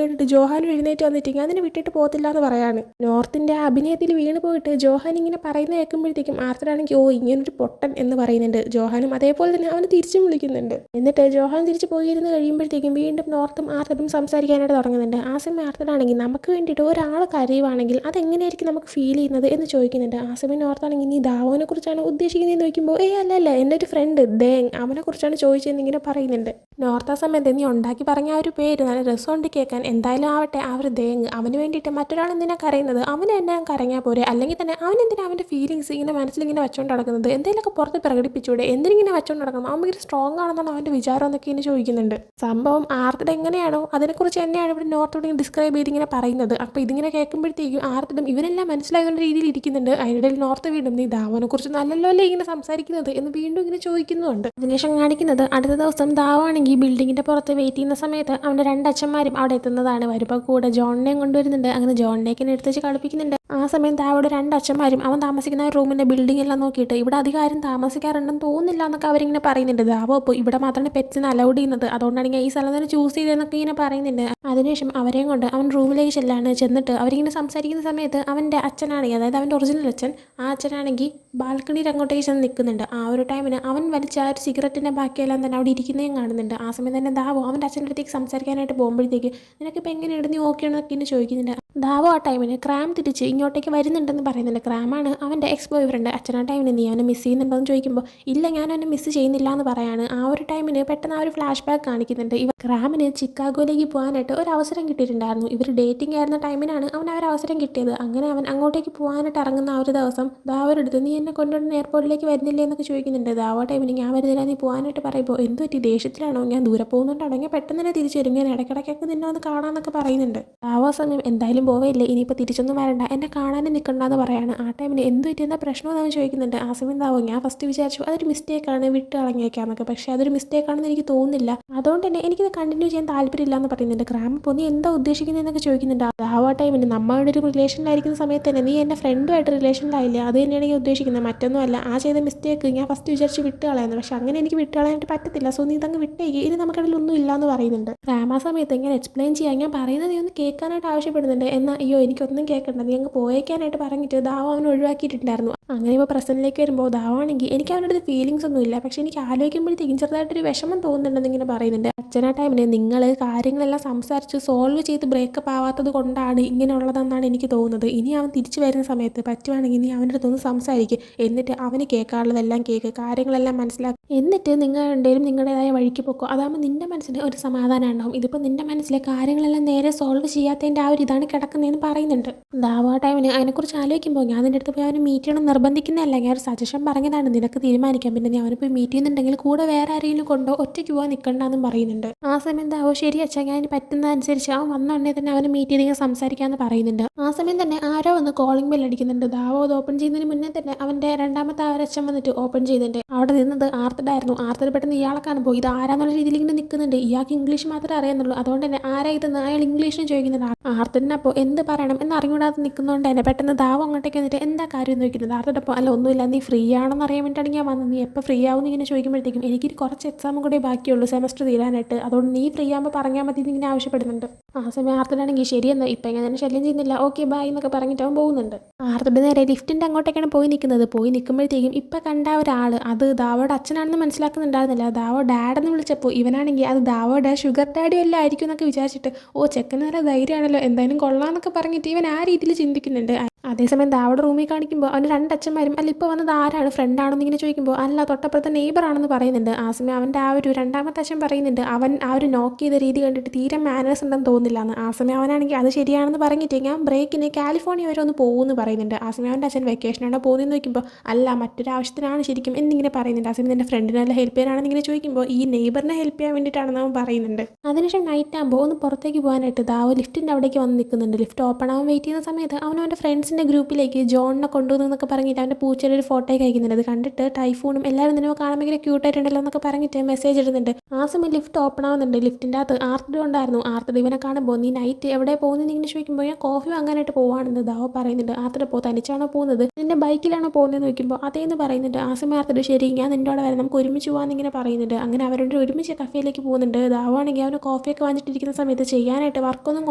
കേട്ടിട്ട് ജോഹാനും എഴുന്നേറ്റ് വന്നിട്ട് ഞാൻ അതിനെ വിട്ടിട്ട് പോകത്തില്ല എന്ന് പറയാണ്. നോർത്തിന്റെ ആ അഭിനയത്തിൽ വീണ് പോയിട്ട് ജോഹാൻ ഇങ്ങനെ പറയുന്നത് കേൾക്കുമ്പോഴത്തേക്കും ആർത്തറാണെങ്കിൽ ഇങ്ങനൊരു പൊട്ടൻ എന്ന് പറയുന്നുണ്ട്. ജോഹാനും അതേപോലെ തന്നെ അവന് തിരിച്ചും വിളിക്കുന്നുണ്ട്. എന്നിട്ട് ജോഹാൻ തിരിച്ച് പോയിരുന്ന് കഴിയുമ്പോഴത്തേക്കും വീണ്ടും നോർത്തും ആർത്തറും സംസാരിക്കാനായിട്ട് തുടങ്ങുന്നുണ്ട്. ആ സമയം ആർത്തറാണെങ്കിൽ നമുക്ക് വേണ്ടിയിട്ട് ഒരാൾ കരയുവാണെങ്കിൽ അതെങ്ങനെയായിരിക്കും നമുക്ക് ഫീൽ ചെയ്യുന്നത് എന്ന് ചോദിക്കുന്നുണ്ട്. ആ സമയം നോർത്താണെങ്കിൽ നീ ദാവോനെ കുറിച്ചാണ് ഉദ്ദേശിക്കുന്നതെന്ന് ചോദിക്കുമ്പോൾ അല്ല എൻ്റെ ഒരു ഫ്രണ്ട് ദേങ് അവനെ കുറിച്ചാണ് ചോദിച്ചതെന്ന് ഇങ്ങനെ പറയുന്നുണ്ട്. നോർത്ത് ആ സമയത്ത് നീ ഉണ്ടാക്കി പറഞ്ഞ ആ ഒരു പേര് നല്ല രസമുണ്ട് കേൾക്കാൻ, എന്തായാലും ആവട്ടെ ആ ഒരു ദേങ് അവന് വേണ്ടിയിട്ട് മറ്റൊരാൾ എന്തിനാ കരയുന്നത്, അവന് എന്നെ കരഞ്ഞാൽ പോരെ, അല്ലെങ്കിൽ തന്നെ അവൻ എന്തിനാ അവൻ്റെ ഫീലിങ്സ് ഇങ്ങനെ മനസ്സിലിങ്ങനെ വെച്ചുകൊണ്ട് നടക്കുന്നത്, എന്തെങ്കിലുമൊക്കെ പുറത്ത് പ്രകടിപ്പിച്ചൂടെ, എന്തിനിങ്ങനെ വെച്ചുകൊണ്ട് നടക്കണം, അവൻ ഭയങ്കര സ്ട്രോങ് ആണെന്നാണ് അവൻ്റെ വിചാരം എന്നൊക്കെ ഇങ്ങനെ ചോദിക്കുന്നുണ്ട്. സംഭവം ആർത്തിടെ എങ്ങനെയാണോ അതിനെക്കുറിച്ച് തന്നെയാണ് ഇവിടെ നോർത്തോടെ ഡിസ്ക്രൈബ് ചെയ്ത് ഇങ്ങനെ പറയുന്നത്. അപ്പോൾ ഇതിങ്ങനെ കേൾക്കുമ്പോഴത്തേക്കും ആർത്തിടും ഇവരെല്ലാം മനസ്സിലാകുന്ന രീതിയിൽ ഇരിക്കുന്നുണ്ട്. അതിനിടയിൽ നോർത്ത് വീണ്ടും നീ ദാവോനെ കുറിച്ച് നല്ലല്ലോ അല്ലേ ഇങ്ങനെ സംസാരിക്കുന്നത് എന്ന് വീണ്ടും ഇങ്ങനെ ചോദിക്കുന്നുണ്ട്. അതിനുശേഷം കാണിക്കുന്നത് അടുത്ത ദിവസം ദാവാണെങ്കിൽ ബിൽഡിങ്ങിന്റെ പുറത്ത് വെയിറ്റ് ചെയ്യുന്ന സമയത്ത് അവൻ്റെ രണ്ടച്ഛന്മാരും അവിടെ എത്തുന്നതാണ്. വരുമ്പോൾ കൂടെ ജോണിനെയും കൊണ്ടുവരുന്നുണ്ട്. അങ്ങനെ ജോണിനേക്കിനെ എടുത്ത് വെച്ച് കളിപ്പിക്കുന്നുണ്ട്. ആ സമയം ദാവോടെ രണ്ടച്ഛന്മാരും അവൻ താമസിക്കുന്ന റൂമിന്റെ ബിൽഡിംഗ് എല്ലാം നോക്കിയിട്ട് ഇവിടെ അധികം ആരും താമസിക്കാറുണ്ടെന്ന് തോന്നുന്നില്ല എന്നൊക്കെ അവരിങ്ങനെ പറയുന്നുണ്ട്. ദാവോ ഇപ്പോൾ ഇവിടെ മാത്രമാണ് പെറ്റ്സിന് അലൗഡ് ചെയ്യുന്നത്, അതുകൊണ്ടാണ് ഈ സ്ഥലം തന്നെ ചൂസ് ചെയ്തതെന്നൊക്കെ ഇങ്ങനെ പറയുന്നുണ്ട്. അതിനുശേഷം അവരെയും കൊണ്ട് അവൻ റൂമിലേക്ക് ചെന്നിട്ട് അവരിങ്ങനെ സംസാരിക്കുന്ന സമയത്ത് അവൻ്റെ അച്ഛനാണെങ്കിൽ, അതായത് അവൻ്റെ ഒറിജിനൽ അച്ഛൻ, ആ അച്ഛനാണെങ്കിൽ ബാൽക്കണിയിൽ അങ്ങോട്ടേക്ക് ചെന്ന് നിൽക്കുന്നുണ്ട്. ആ ഒരു ടൈമിന് അവൻ വലിച്ച ആ ഒരു സിഗരറ്റിൻ്റെ ബാക്കിയെല്ലാം തന്നെ അവിടെ ഇരിക്കുന്നതും കാണുന്നുണ്ട്. ആ സമയം തന്നെ ദാവോ അവൻ്റെ അച്ഛൻ്റെ അടുത്തേക്ക് സംസാരിക്കാനായിട്ട് പോകുമ്പോഴത്തേക്ക് നിനക്കിപ്പോൾ എങ്ങനെയാണ്, നീ ഓക്കെ ആണെന്നൊക്കെ ഇങ്ങനെ ചോദിക്കുന്നുണ്ട്. ദാവോ ആ ടൈമിന് ക്രാം തിരിച്ച് ഇങ്ങോട്ടേക്ക് വരുന്നുണ്ടെന്ന് പറയുന്നുണ്ട്. ക്രാമാണ് അവൻ്റെ എക്സ് ബോയ് ഫ്രണ്ട്. അച്ഛൻ ആ ടൈമിന് നീ അവനെ മിസ് ചെയ്യുന്നുണ്ടോ എന്ന് ചോദിക്കുമ്പോൾ ഇല്ല ഞാൻ അവനെ മിസ് ചെയ്യുന്നില്ല എന്ന് പറയാണ്. ആ ഒരു ടൈമിന് പെട്ടെന്ന് ആ ഒരു ഫ്ലാഷ് ബാക്ക് കാണിക്കുന്നുണ്ട്. ക്രാമിന് ചിക്കാഗോയിലേക്ക് പോകാനായിട്ട് ഒരു അവസരം കിട്ടിയിട്ടുണ്ടായിരുന്നു. ഇവർ ഡേറ്റിംഗ് ആയിരുന്ന ടൈമിനാണ് അവൻ ആ ഒരു അവസരം കിട്ടിയത്. അങ്ങനെ അവൻ അങ്ങോട്ടേക്ക് പോകാനായിട്ട് ഇറങ്ങുന്ന ആ ഒരു ദിവസം ദാവോയുടെ അടുത്ത് നീ എന്നെ കൊണ്ടുവന്ന് എയർപോർട്ടിലേക്ക് വരുന്നില്ലേ എന്നൊക്കെ ചോദിക്കുന്നുണ്ട്. ദാവോ ടൈമിന് ഞാൻ വരുന്നില്ല നീ പോകാനായിട്ട് പറയുമ്പോൾ എന്ത് പറ്റി, ദേഷ്യത്തിലാണോ, ഞാൻ ദൂരെ പോകുന്നുണ്ടാണോ, ഞാൻ പെട്ടെന്ന് തന്നെ തിരിച്ചു വരും, ഞാൻ ഇടയ്ക്കിടയ്ക്കൊക്കെ നിന്നെ ഒന്ന് കാണാമെന്നൊക്കെ പറയുന്നുണ്ട്. ദാവോ സമയം എന്തായാലും പോവയില്ലേ, ഇനിയിപ്പോൾ തിരിച്ചൊന്നും വരണ്ട, എന്നെ കാണാനും നിൽക്കണ്ടെന്ന് പറയാണ്. ആ ടൈമിന് എന്ത് പറ്റി, എന്താ പ്രശ്നമെന്ന് അവൻ ചോദിക്കുന്നുണ്ട്. ആ സമയം ദാവോ ഞാൻ ഫസ്റ്റ് വിചാരിച്ചു അതൊരു മിസ്റ്റേക്കാണ്, വിട്ട് കളഞ്ഞേക്കാന്നൊക്കെ, പക്ഷേ അതൊരു മിസ്റ്റേക്കാണെന്ന് എനിക്ക് തോന്നുന്നില്ല, അതുകൊണ്ട് തന്നെ എനിക്കിത് കണ്ടിന്യൂ ചെയ്യാൻ താല്പര്യമില്ല എന്ന് പറയുന്നുണ്ട്. ക്രാം ഇപ്പോൾ നീ എന്താ ഉദ്ദേശിക്കുന്നതെന്നൊക്കെ ചോദിക്കുന്നുണ്ട്. ദാവോ ടൈമിന് നമ്മളുടെ ഒരു റിലേഷനിലായിരിക്കുന്ന സമയത്ത് തന്നെ നീ എൻ്റെ ഫ്രണ്ടുമായിട്ട് റിലേഷനിലായില്ലേ, അത് തന്നെയാണ് ഞാൻ ഉദ്ദേശിക്കുന്നത്, മറ്റൊന്നുമല്ല. ആ ചെയ്ത മിസ്റ്റേക്ക് ഞാൻ ഫസ്റ്റ് വിചാരിച്ച് വിട്ട് കളയാന്ന്, പക്ഷെ അങ്ങനെ എനിക്ക് വിട്ട് കളയാനായിട്ട് പറ്റത്തില്ല, സോ നീ ഇതങ്ങ് വിട്ടേക്ക്, ഇനി നമുക്കിടയിൽ ഒന്നും ഇല്ല എന്ന് പറയുന്നുണ്ട്. ക്രാം ആ സമയത്ത് എങ്ങനെ എക്സ്പ്ലെയിൻ ചെയ്യാൻ, ഞാൻ പറയുന്നത് നീ ഒന്ന് കേൾക്കാനായിട്ട് ആവശ്യപ്പെടുന്നുണ്ട്, എന്നാൽ എനിക്കൊന്നും കേൾക്കണ്ട, നീ അങ്ങ് പോയേക്കാനായിട്ട് പറഞ്ഞിട്ട് ദാവോ അവനെ ഒഴിവാക്കിയിട്ടുണ്ടായിരുന്നു. അങ്ങനെ ഇപ്പോൾ പ്രസന്റിലേക്ക് വരുമ്പോൾ ദാവാണെങ്കിൽ എനിക്ക് അവൻ്റെ അടുത്ത് ഫീലിങ്സ് ഒന്നും ഇല്ല, പക്ഷെ എനിക്ക് ആലോചിക്കുമ്പോഴത്തേക്കും ചെറുതായിട്ടൊരു വിഷമം തോന്നുന്നുണ്ടെന്ന് ഇങ്ങനെ പറയുന്നുണ്ട്. അച്ഛനാ ടൈമിന് നിങ്ങൾ കാര്യങ്ങളെല്ലാം സംസാരിച്ച് സോൾവ് ചെയ്ത് ബ്രേക്കപ്പ് ആവാത്തത് കൊണ്ടാണ് ഇങ്ങനെയുള്ളതെന്നാണ് എനിക്ക് തോന്നുന്നത്. ഇനി അവൻ തിരിച്ചു വരുന്ന സമയത്ത് പറ്റുവാണെങ്കിൽ നീ അവൻ്റെ അടുത്തൊന്ന് സംസാരിക്കുക, എന്നിട്ട് അവന് കേൾക്കാനുള്ളതെല്ലാം കേൾക്ക്, കാര്യങ്ങളെല്ലാം മനസ്സിലാക്കുക, എന്നിട്ട് നിങ്ങൾ രണ്ടുപേരും നിങ്ങളുടേതായ വഴിക്ക് പോക്കോ, അതാകുമ്പോൾ നിൻ്റെ മനസ്സിന് ഒരു സമാധാനം ഉണ്ടാവും. ഇതിപ്പോൾ നിൻ്റെ മനസ്സിലെ കാര്യങ്ങളെല്ലാം നേരെ സോൾവ് ചെയ്യാത്തതിൻ്റെ ആ ഒരു ഇതാണ് കിടക്കുന്നതെന്ന് പറയുന്നുണ്ട്. ദാവോ ടൈമിന് അതിനെക്കുറിച്ച് ആലോചിക്കുമ്പോൾ ഞാൻ നിൻ്റെ അടുത്ത് പോയി അവനെ മീറ്റ് ചെയ്യണം നിർബന്ധിക്കുന്നതല്ല, ഞാൻ ഒരു സജഷൻ പറഞ്ഞതാണ്, നിനക്ക് തീരുമാനിക്കാം, പിന്നെ നീ അവനെ പോയി മീറ്റ് ചെയ്യുന്നുണ്ടെങ്കിൽ കൂടെ വേറെ ആരെങ്കിലും കൊണ്ടോ ഒറ്റയ്ക്ക് പോകാൻ നിൽക്കണ്ടെന്നും പറയുന്നുണ്ട്. ആ സമയം ദാവോ ശരി അച്ഛാ, ഞാൻ പറ്റുന്നതനുസരിച്ച് അവൻ വന്നുടനെ തന്നെ അവനെ മീറ്റ് ചെയ്ത് സംസാരിക്കാമെന്ന് പറയുന്നുണ്ട്. ആ സമയം തന്നെ ആരോ വന്ന് കോളിംഗ് ബെൽ അടിക്കുന്നുണ്ട്. ദാവോ അത് ഓപ്പൺ ചെയ്യുന്നതിന് മുന്നേ തന്നെ അവൻ്റെ രണ്ടാമത്തെ ആ ഒരു അച്ഛൻ വന്നിട്ട് ഓപ്പൺ ചെയ്തിട്ടുണ്ട്. അവിടെ നിന്നത് ആർത്തഡായിരുന്നു. ആർത്തഡ് പെട്ടെന്ന് ഇയാളെ കാണുമ്പോൾ ഇത് ആരാന്നുള്ള രീതിയിൽ ഇങ്ങനെ നിൽക്കുന്നുണ്ട്. ഇയാൾക്ക് ഇംഗ്ലീഷ് മാത്രമേ അറിയാന്നുള്ളൂ, അതുകൊണ്ട് തന്നെ ആരാ ഇതെന്ന് അയാൾ ഇംഗ്ലീഷിന് ചോദിക്കുന്നുണ്ട്. ആർത്തഡിനപ്പോൾ എന്ത് പറയണം എന്ന് അറിഞ്ഞുകൂടാതെ നിൽക്കുന്നതുകൊണ്ട് തന്നെ പെട്ടെന്ന് ദാവോ അങ്ങോട്ടേക്ക് വന്നിട്ട് എന്താ കാര്യം എന്ന് ചോദിക്കുന്നത്. ആർത്തഡപ്പോൾ അല്ല ഒന്നുമില്ല, നീ ഫ്രീ ആണെന്ന് അറിയാൻ വേണ്ടിയിട്ടാണ് ഞാൻ വന്നത്, നീ എപ്പോൾ ഫ്രീ ആവുമെന്ന് ഇങ്ങനെ ചോദിക്കുമ്പോഴത്തേക്കും എനിക്കൊരു കുറച്ച് എക്സാമും കൂടെ ബാക്കിയുള്ളൂ സെമസ്റ്റർ തീരാനായിട്ട്, അതുകൊണ്ട് നീ ഫ്രീ ആകുമ്പോൾ പറഞ്ഞാൽ മതി എന്നിങ്ങനെ ആവശ്യപ്പെടുന്നുണ്ട്. ആ സമയം ആർത്തഡാണെങ്കിൽ ശരിയെന്ന് ഇപ്പം ഞാൻ തന്നെ ശല്യം ചെയ്യുന്നില്ല, ഓക്കെ ബൈ എന്നൊക്കെ പറഞ്ഞിട്ട് അവൻ പോകുന്നുണ്ട്. ആർത്തഡ് നേരെ ലിഫ്റ്റിൻ്റെ അങ്ങോട്ടേക്കാണ് പോയി നിൽക്കുന്നത്. പോയി നിൽക്കുമ്പോഴത്തേക്കും ഇപ്പം കണ്ട ഒരാൾ അത് ദാവോയുടെ അച്ഛനാണെന്ന് മനസ്സിലാക്കുന്നുണ്ടായിരുന്നില്ല. ദാവോ ഡാഡെന്ന് വിളിച്ചപ്പോൾ ഇവനാണെങ്കിൽ അത് ദാവോയുടെ ഷുഗർ ഡാഡി എല്ലാം ആയിരിക്കും എന്നൊക്കെ വിചാരിച്ചിട്ട് ചെക്കന് നല്ല ധൈര്യമാണല്ലോ, എന്തായാലും കൊള്ളാമെന്നൊക്കെ പറഞ്ഞിട്ട് ഇവൻ ആ രീതിയിൽ ചിന്തിക്കുന്നുണ്ട്. അതേസമയം ദാവോയുടെ റൂമിൽ കാണിക്കുമ്പോൾ അവൻ്റെ രണ്ടച്ഛന്മാരും അല്ല ഇപ്പോൾ വന്നത് ആരാണ്, ഫ്രണ്ടാണെന്ന് ഇങ്ങനെ ചോദിക്കുമ്പോൾ അല്ല തൊട്ടപ്പുറത്തെ നെയ്ബറാണെന്ന് പറയുന്നുണ്ട്. ആ സമയം അവൻ്റെ ആ ഒരു രണ്ടാമത്തെ അച്ഛൻ പറയുന്നുണ്ട് അവൻ ആ ഒരു നോക്ക് ചെയ്ത രീതി കണ്ടിട്ട് തീരെ മാനേഴ്സ് ഉണ്ടെന്ന് തോന്നില്ല എന്ന്. ആ സമയം അവനാണെങ്കിൽ അത് ശരിയാണെന്ന് പറഞ്ഞിട്ട് ഞാൻ ബ്രേക്കിന് കാലിഫോർണിയ വരെ ഒന്ന് പോകുമെന്ന് പറയുന്നുണ്ട്. ആ സമയം അവൻ്റെ അച്ഛൻ വെക്കേഷനാണോ പോകുന്നതെന്ന് ചോദിക്കുമ്പോൾ അല്ല മറ്റൊരു ആവശ്യത്തിനാണ് ശരിക്കും എന്നിങ്ങനെ പറയുന്നുണ്ട്. ആ സമയം എൻ്റെ ഫ്രണ്ടിനെല്ലാം ഹെൽപ്പ് ചെയ്യാനാണെന്ന് ഇങ്ങനെ ചോദിക്കുമ്പോൾ ഈ നെയ്ബറിനെ ഹെൽപ്പ് ചെയ്യാൻ വേണ്ടിയിട്ടാണെന്ന് അവൻ പറയുന്നുണ്ട്. അതിനുശേഷം നൈറ്റ് ആകുമ്പോൾ ഒന്ന് പുറത്തേക്ക് പോകാനായിട്ട് ദാവോ ലിഫ്റ്റിൻ്റെ അവിടേക്ക് വന്ന് നിൽക്കുന്നുണ്ട്. ലിഫ്റ്റ് ഓപ്പൺ ആവാൻ വെയിറ്റ് ചെയ്യുന്ന സമയത്ത് അവൻ്റെ ഫ്രണ്ട്സിനെ ഫ്രണ്ട്സിൻ്റെ ഗ്രൂപ്പിലേക്ക് ജോണിനെ കൊണ്ടുവന്നു എന്നൊക്കെ പറഞ്ഞിട്ട് അവൻ്റെ പൂച്ചയുടെ ഒരു ഫോട്ടോ കഴിക്കുന്നുണ്ട്. അത് കണ്ടിട്ട് ടൈഫൂണും എല്ലാവരും നിന്നെ കാണാൻ ഭയങ്കര ക്യൂട്ടായിട്ടുണ്ടല്ലോ എന്നൊക്കെ പറഞ്ഞിട്ട് മെസ്സേജ് ഇടുന്നുണ്ട്. ആ സമയം ലിഫ്റ്റ് ഓപ്പൺ ആവുന്നുണ്ട്. ലിഫ്റ്റിൻ്റെ അകത്ത് ആർത്തിഡ് ഉണ്ടായിരുന്നു. ആർത്തിഡ് ഇവനെ കാണുമ്പോൾ നീ നൈറ്റ് എവിടെ പോകുന്നത് ഇങ്ങനെ ചോദിക്കുമ്പോൾ ഞാൻ കോഫി വാങ്ങാനായിട്ട് പോവാണെന്ന് ദാവോ പറയുന്നുണ്ട്. ആർത്തിഡ് തനിച്ചാണോ പോകുന്നത്, നിന്റെ ബൈക്കിലാണോ പോകുന്നതെന്ന് ചോദിക്കുമ്പോൾ അതേന്ന് പറയുന്നുണ്ട്. ആ സമയം ആർത്തിഡ് ശരി ഞാൻ നിൻ്റെ അവിടെ വരാം, നമുക്ക് ഒരുമിച്ച് പോകാമെന്ന് ഇങ്ങനെ പറയുന്നുണ്ട്. അങ്ങനെ അവരുടെ ഒരുമിച്ച് കഫേയിലേക്ക് പോകുന്നുണ്ട്. ദാവാണെങ്കിൽ അവന് കോഫിയൊക്കെ വാങ്ങിച്ചിട്ടിരിക്കുന്ന സമയത്ത് ചെയ്യാനായിട്ട് വർക്കൊന്നും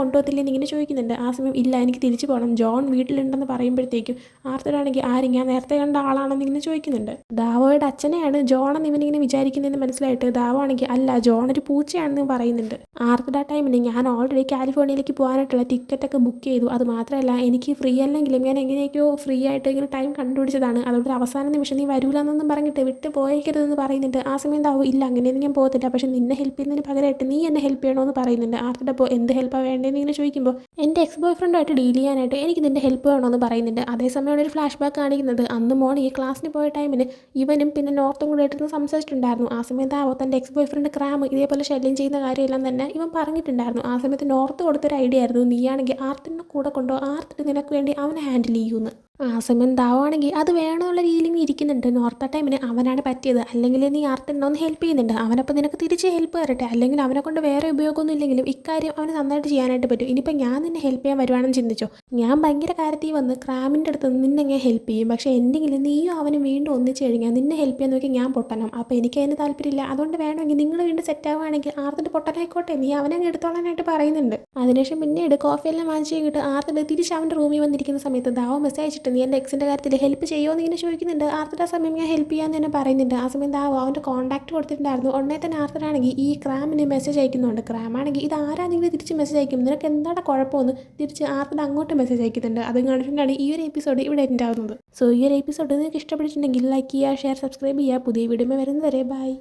കൊണ്ടുപോകത്തില്ലെന്ന് ഇങ്ങനെ ചോദിക്കുന്നുണ്ട്. ആ സമയം ഇല്ല എനിക്ക് തിരിച്ചു പോകണം, ജോൺ വീട്ടിലുണ്ടെന്ന് പറയുമ്പോഴത്തേക്കും ആർത്തിഡാണെങ്കിൽ ആരും ഞാൻ നേരത്തെ കണ്ട ആളാണെന്ന് ഇങ്ങനെ ചോദിക്കുന്നുണ്ട്. ദാവോയുടെ അച്ഛനെയാണ് ജോണെന്ന് ഇവനിങ്ങനെ വിചാരിക്കുന്നതെന്ന് മനസ്സിലായിട്ട് ദാവാണെങ്കിൽ അല്ല ജോൺ ഒരു പൂച്ചയാണെന്ന് പറയുന്നുണ്ട്. ആർത്തിഡ് ആ ടൈമിൽ ഞാൻ ഓൾറെഡി കാലിഫോർണിയയിലേക്ക് പോകാനായിട്ടുള്ള ടിക്കറ്റൊക്കെ ബുക്ക് ചെയ്തു, അത് മാത്രമല്ല എനിക്ക് ഫ്രീ അല്ലെങ്കിലും ഞാൻ എങ്ങനെയൊക്കെയോ ഫ്രീ ആയിട്ട് ഇങ്ങനെ ടൈം കണ്ടുപിടിച്ചതാണ്, അതുകൊണ്ട് അവസാന നിമിഷം നീ വരൂലെന്നൊന്നും പറഞ്ഞിട്ട് വിട്ട് പോയേക്കരുതെന്ന് പറയുന്നുണ്ട്. ആ സമയം ദാവോ ഇല്ല അങ്ങനെയൊന്നും ഞാൻ പോകത്തില്ല, പക്ഷേ നിന്നെ ഹെൽപ്പ് ചെയ്യുന്നതിന് പകരമായിട്ട് നീ എന്നെ ഹെൽപ്പ് ചെയ്യണമെന്ന് പറയുന്നുണ്ട്. ആർത്തിഡ് അപ്പോൾ എന്ത് ഹെൽപ്പാണ് വേണ്ടതെന്ന് ഇങ്ങനെ ചോദിക്കുമ്പോൾ എൻ്റെ എക്സ് ബോയ് ഫ്രണ്ടുമായിട്ട് ഡീൽ ചെയ്യാനായിട്ട് എനിക്ക് നിൻ്റെ ഹെൽപ്പ് വേണമെന്ന് പറയുന്നുണ്ട്. അതേസമയം ഒരു ഫ്ലാഷ് ബാക്ക് കാണിക്കുന്നത് അന്ന് മോർണിംഗ് ക്ലാസ്സിന് പോയ ടൈമിന് ഇവനും പിന്നെ നോർത്തും കൂടെ ആയിട്ട് സംസാരിച്ചിട്ടുണ്ടായിരുന്നു. ആ സമയത്ത് ആവോ തൻ്റെ എക്സ് ബോയ് ഫ്രണ്ട് ക്രാം ഇതേപോലെ ശല്യം ചെയ്യുന്ന കാര്യമെല്ലാം തന്നെ ഇവൻ പറഞ്ഞിട്ടുണ്ടായിരുന്നു. ആ സമയത്ത് നോർത്ത് കൊടുത്തൊരു ഐഡിയ ആയിരുന്നു, നീയാണെങ്കിൽ ആർത്തിൻ്റെ കൂടെ കൊണ്ടോ ആർത്തിട്ട് നിനക്ക് വേണ്ടി അവനെ ഹാൻഡിൽ ചെയ്യുമെന്ന്. ആ സമയം ദാവാണെങ്കിൽ അത് വേണമെന്നുള്ള രീതിയിൽ ഇങ്ങനെ ഇരിക്കുന്നുണ്ട്. നോർത്ത ടൈമിന് അവനാണ് പറ്റിയത്, അല്ലെങ്കിൽ നീ ആർത്തിനെ ഒന്ന് ഹെൽപ്പ് ചെയ്യുന്നുണ്ട്, അവനപ്പോൾ നിനക്ക് തിരിച്ച് ഹെൽപ്പ് തരട്ടെ, അല്ലെങ്കിൽ അവനെ കൊണ്ട് വേറെ ഉപയോഗമൊന്നും ഇല്ലെങ്കിലും ഇക്കാര്യം അവന് നന്നായിട്ട് ചെയ്യാനായിട്ട് പറ്റും. ഇനിയിപ്പോൾ ഞാൻ നിന്നെ ഹെൽപ്പ് ചെയ്യാൻ വരുവാണെന്ന് ചിന്തിച്ചോ, ഞാൻ ഭയങ്കര കാര്യത്തിൽ വന്ന് ക്രാമിൻ്റെ അടുത്ത് നിന്നെ ഞാൻ ഹെൽപ്പ് ചെയ്യും, പക്ഷേ എന്തെങ്കിലും നീയും അവനും വീണ്ടും ഒന്നിച്ച് കഴിഞ്ഞാൽ നിന്നെ ഹെൽപ്പ് ചെയ്യാൻ നോക്കി ഞാൻ പൊട്ടണം, അപ്പോൾ എനിക്ക് അതിന് താല്പര്യമില്ല, അതുകൊണ്ട് വേണമെങ്കിൽ നിങ്ങൾ വീണ്ടും സെറ്റ് ആവുകയാണെങ്കിൽ ആർത്തിട്ട് പൊട്ടനായിക്കോട്ടെ, നീ അവനെ എടുത്തോളാനായിട്ട് പറയുന്നുണ്ട്. അതിനുശേഷം പിന്നീട് കോഫിയെല്ലാം വാങ്ങിച്ച് കഴിഞ്ഞിട്ട് ആർത്തിട്ട് തിരിച്ച് അവൻ്റെ റൂമിൽ വന്നിരിക്കുന്ന സമയത്ത് ദാവോ മെസ്സേജ് നീ എൻ്റെ എക്സിൻ്റെ കാര്യത്തിൽ ഹെൽപ്പ് ചെയ്യുമോ എന്ന് ഇങ്ങനെ ചോദിക്കുന്നുണ്ട്. ആർത്തിട്ട് ആ സമയം ഞാൻ ഹെൽപ്പ് ചെയ്യാമെന്ന് തന്നെ പറയുന്നുണ്ട്. ആ സമയം ദാവോ അവൻ്റെ കോൺടാക്ട് കൊടുത്തിട്ടുണ്ടായിരുന്നു. ഉടനെ തന്നെ ആർത്തിട്ടാണെങ്കിൽ ഈ ക്രാമിന് മെസ്സേജ് അയക്കുന്നുണ്ട്. ക്രാമാണെങ്കിൽ ഇത് ആരാണെങ്കിലും തിരിച്ച് മെസ്സേജ് അയക്കും, നിനക്ക് എന്താണ് കുഴപ്പമെന്ന് തിരിച്ച് ആർത്തിട്ട് അങ്ങോട്ട് മെസ്സേജ് അയക്കുന്നുണ്ട്. അത് കണ്ടിട്ടാണ് ഈ ഒരു എപ്പിസോഡ് ഇവിടെ എൻഡ് ആവുന്നത്. സോ ഈ ഒരു എപ്പിസോഡ് നിങ്ങൾക്ക് ഇഷ്ടപ്പെട്ടിട്ടുണ്ടെങ്കിൽ ലൈക്ക് ചെയ്യുക, ഷെയർ, സബ്സ്ക്രൈബ് ചെയ്യുക. പുതിയ വീഡിയോ വരുന്നവരെ ബൈ.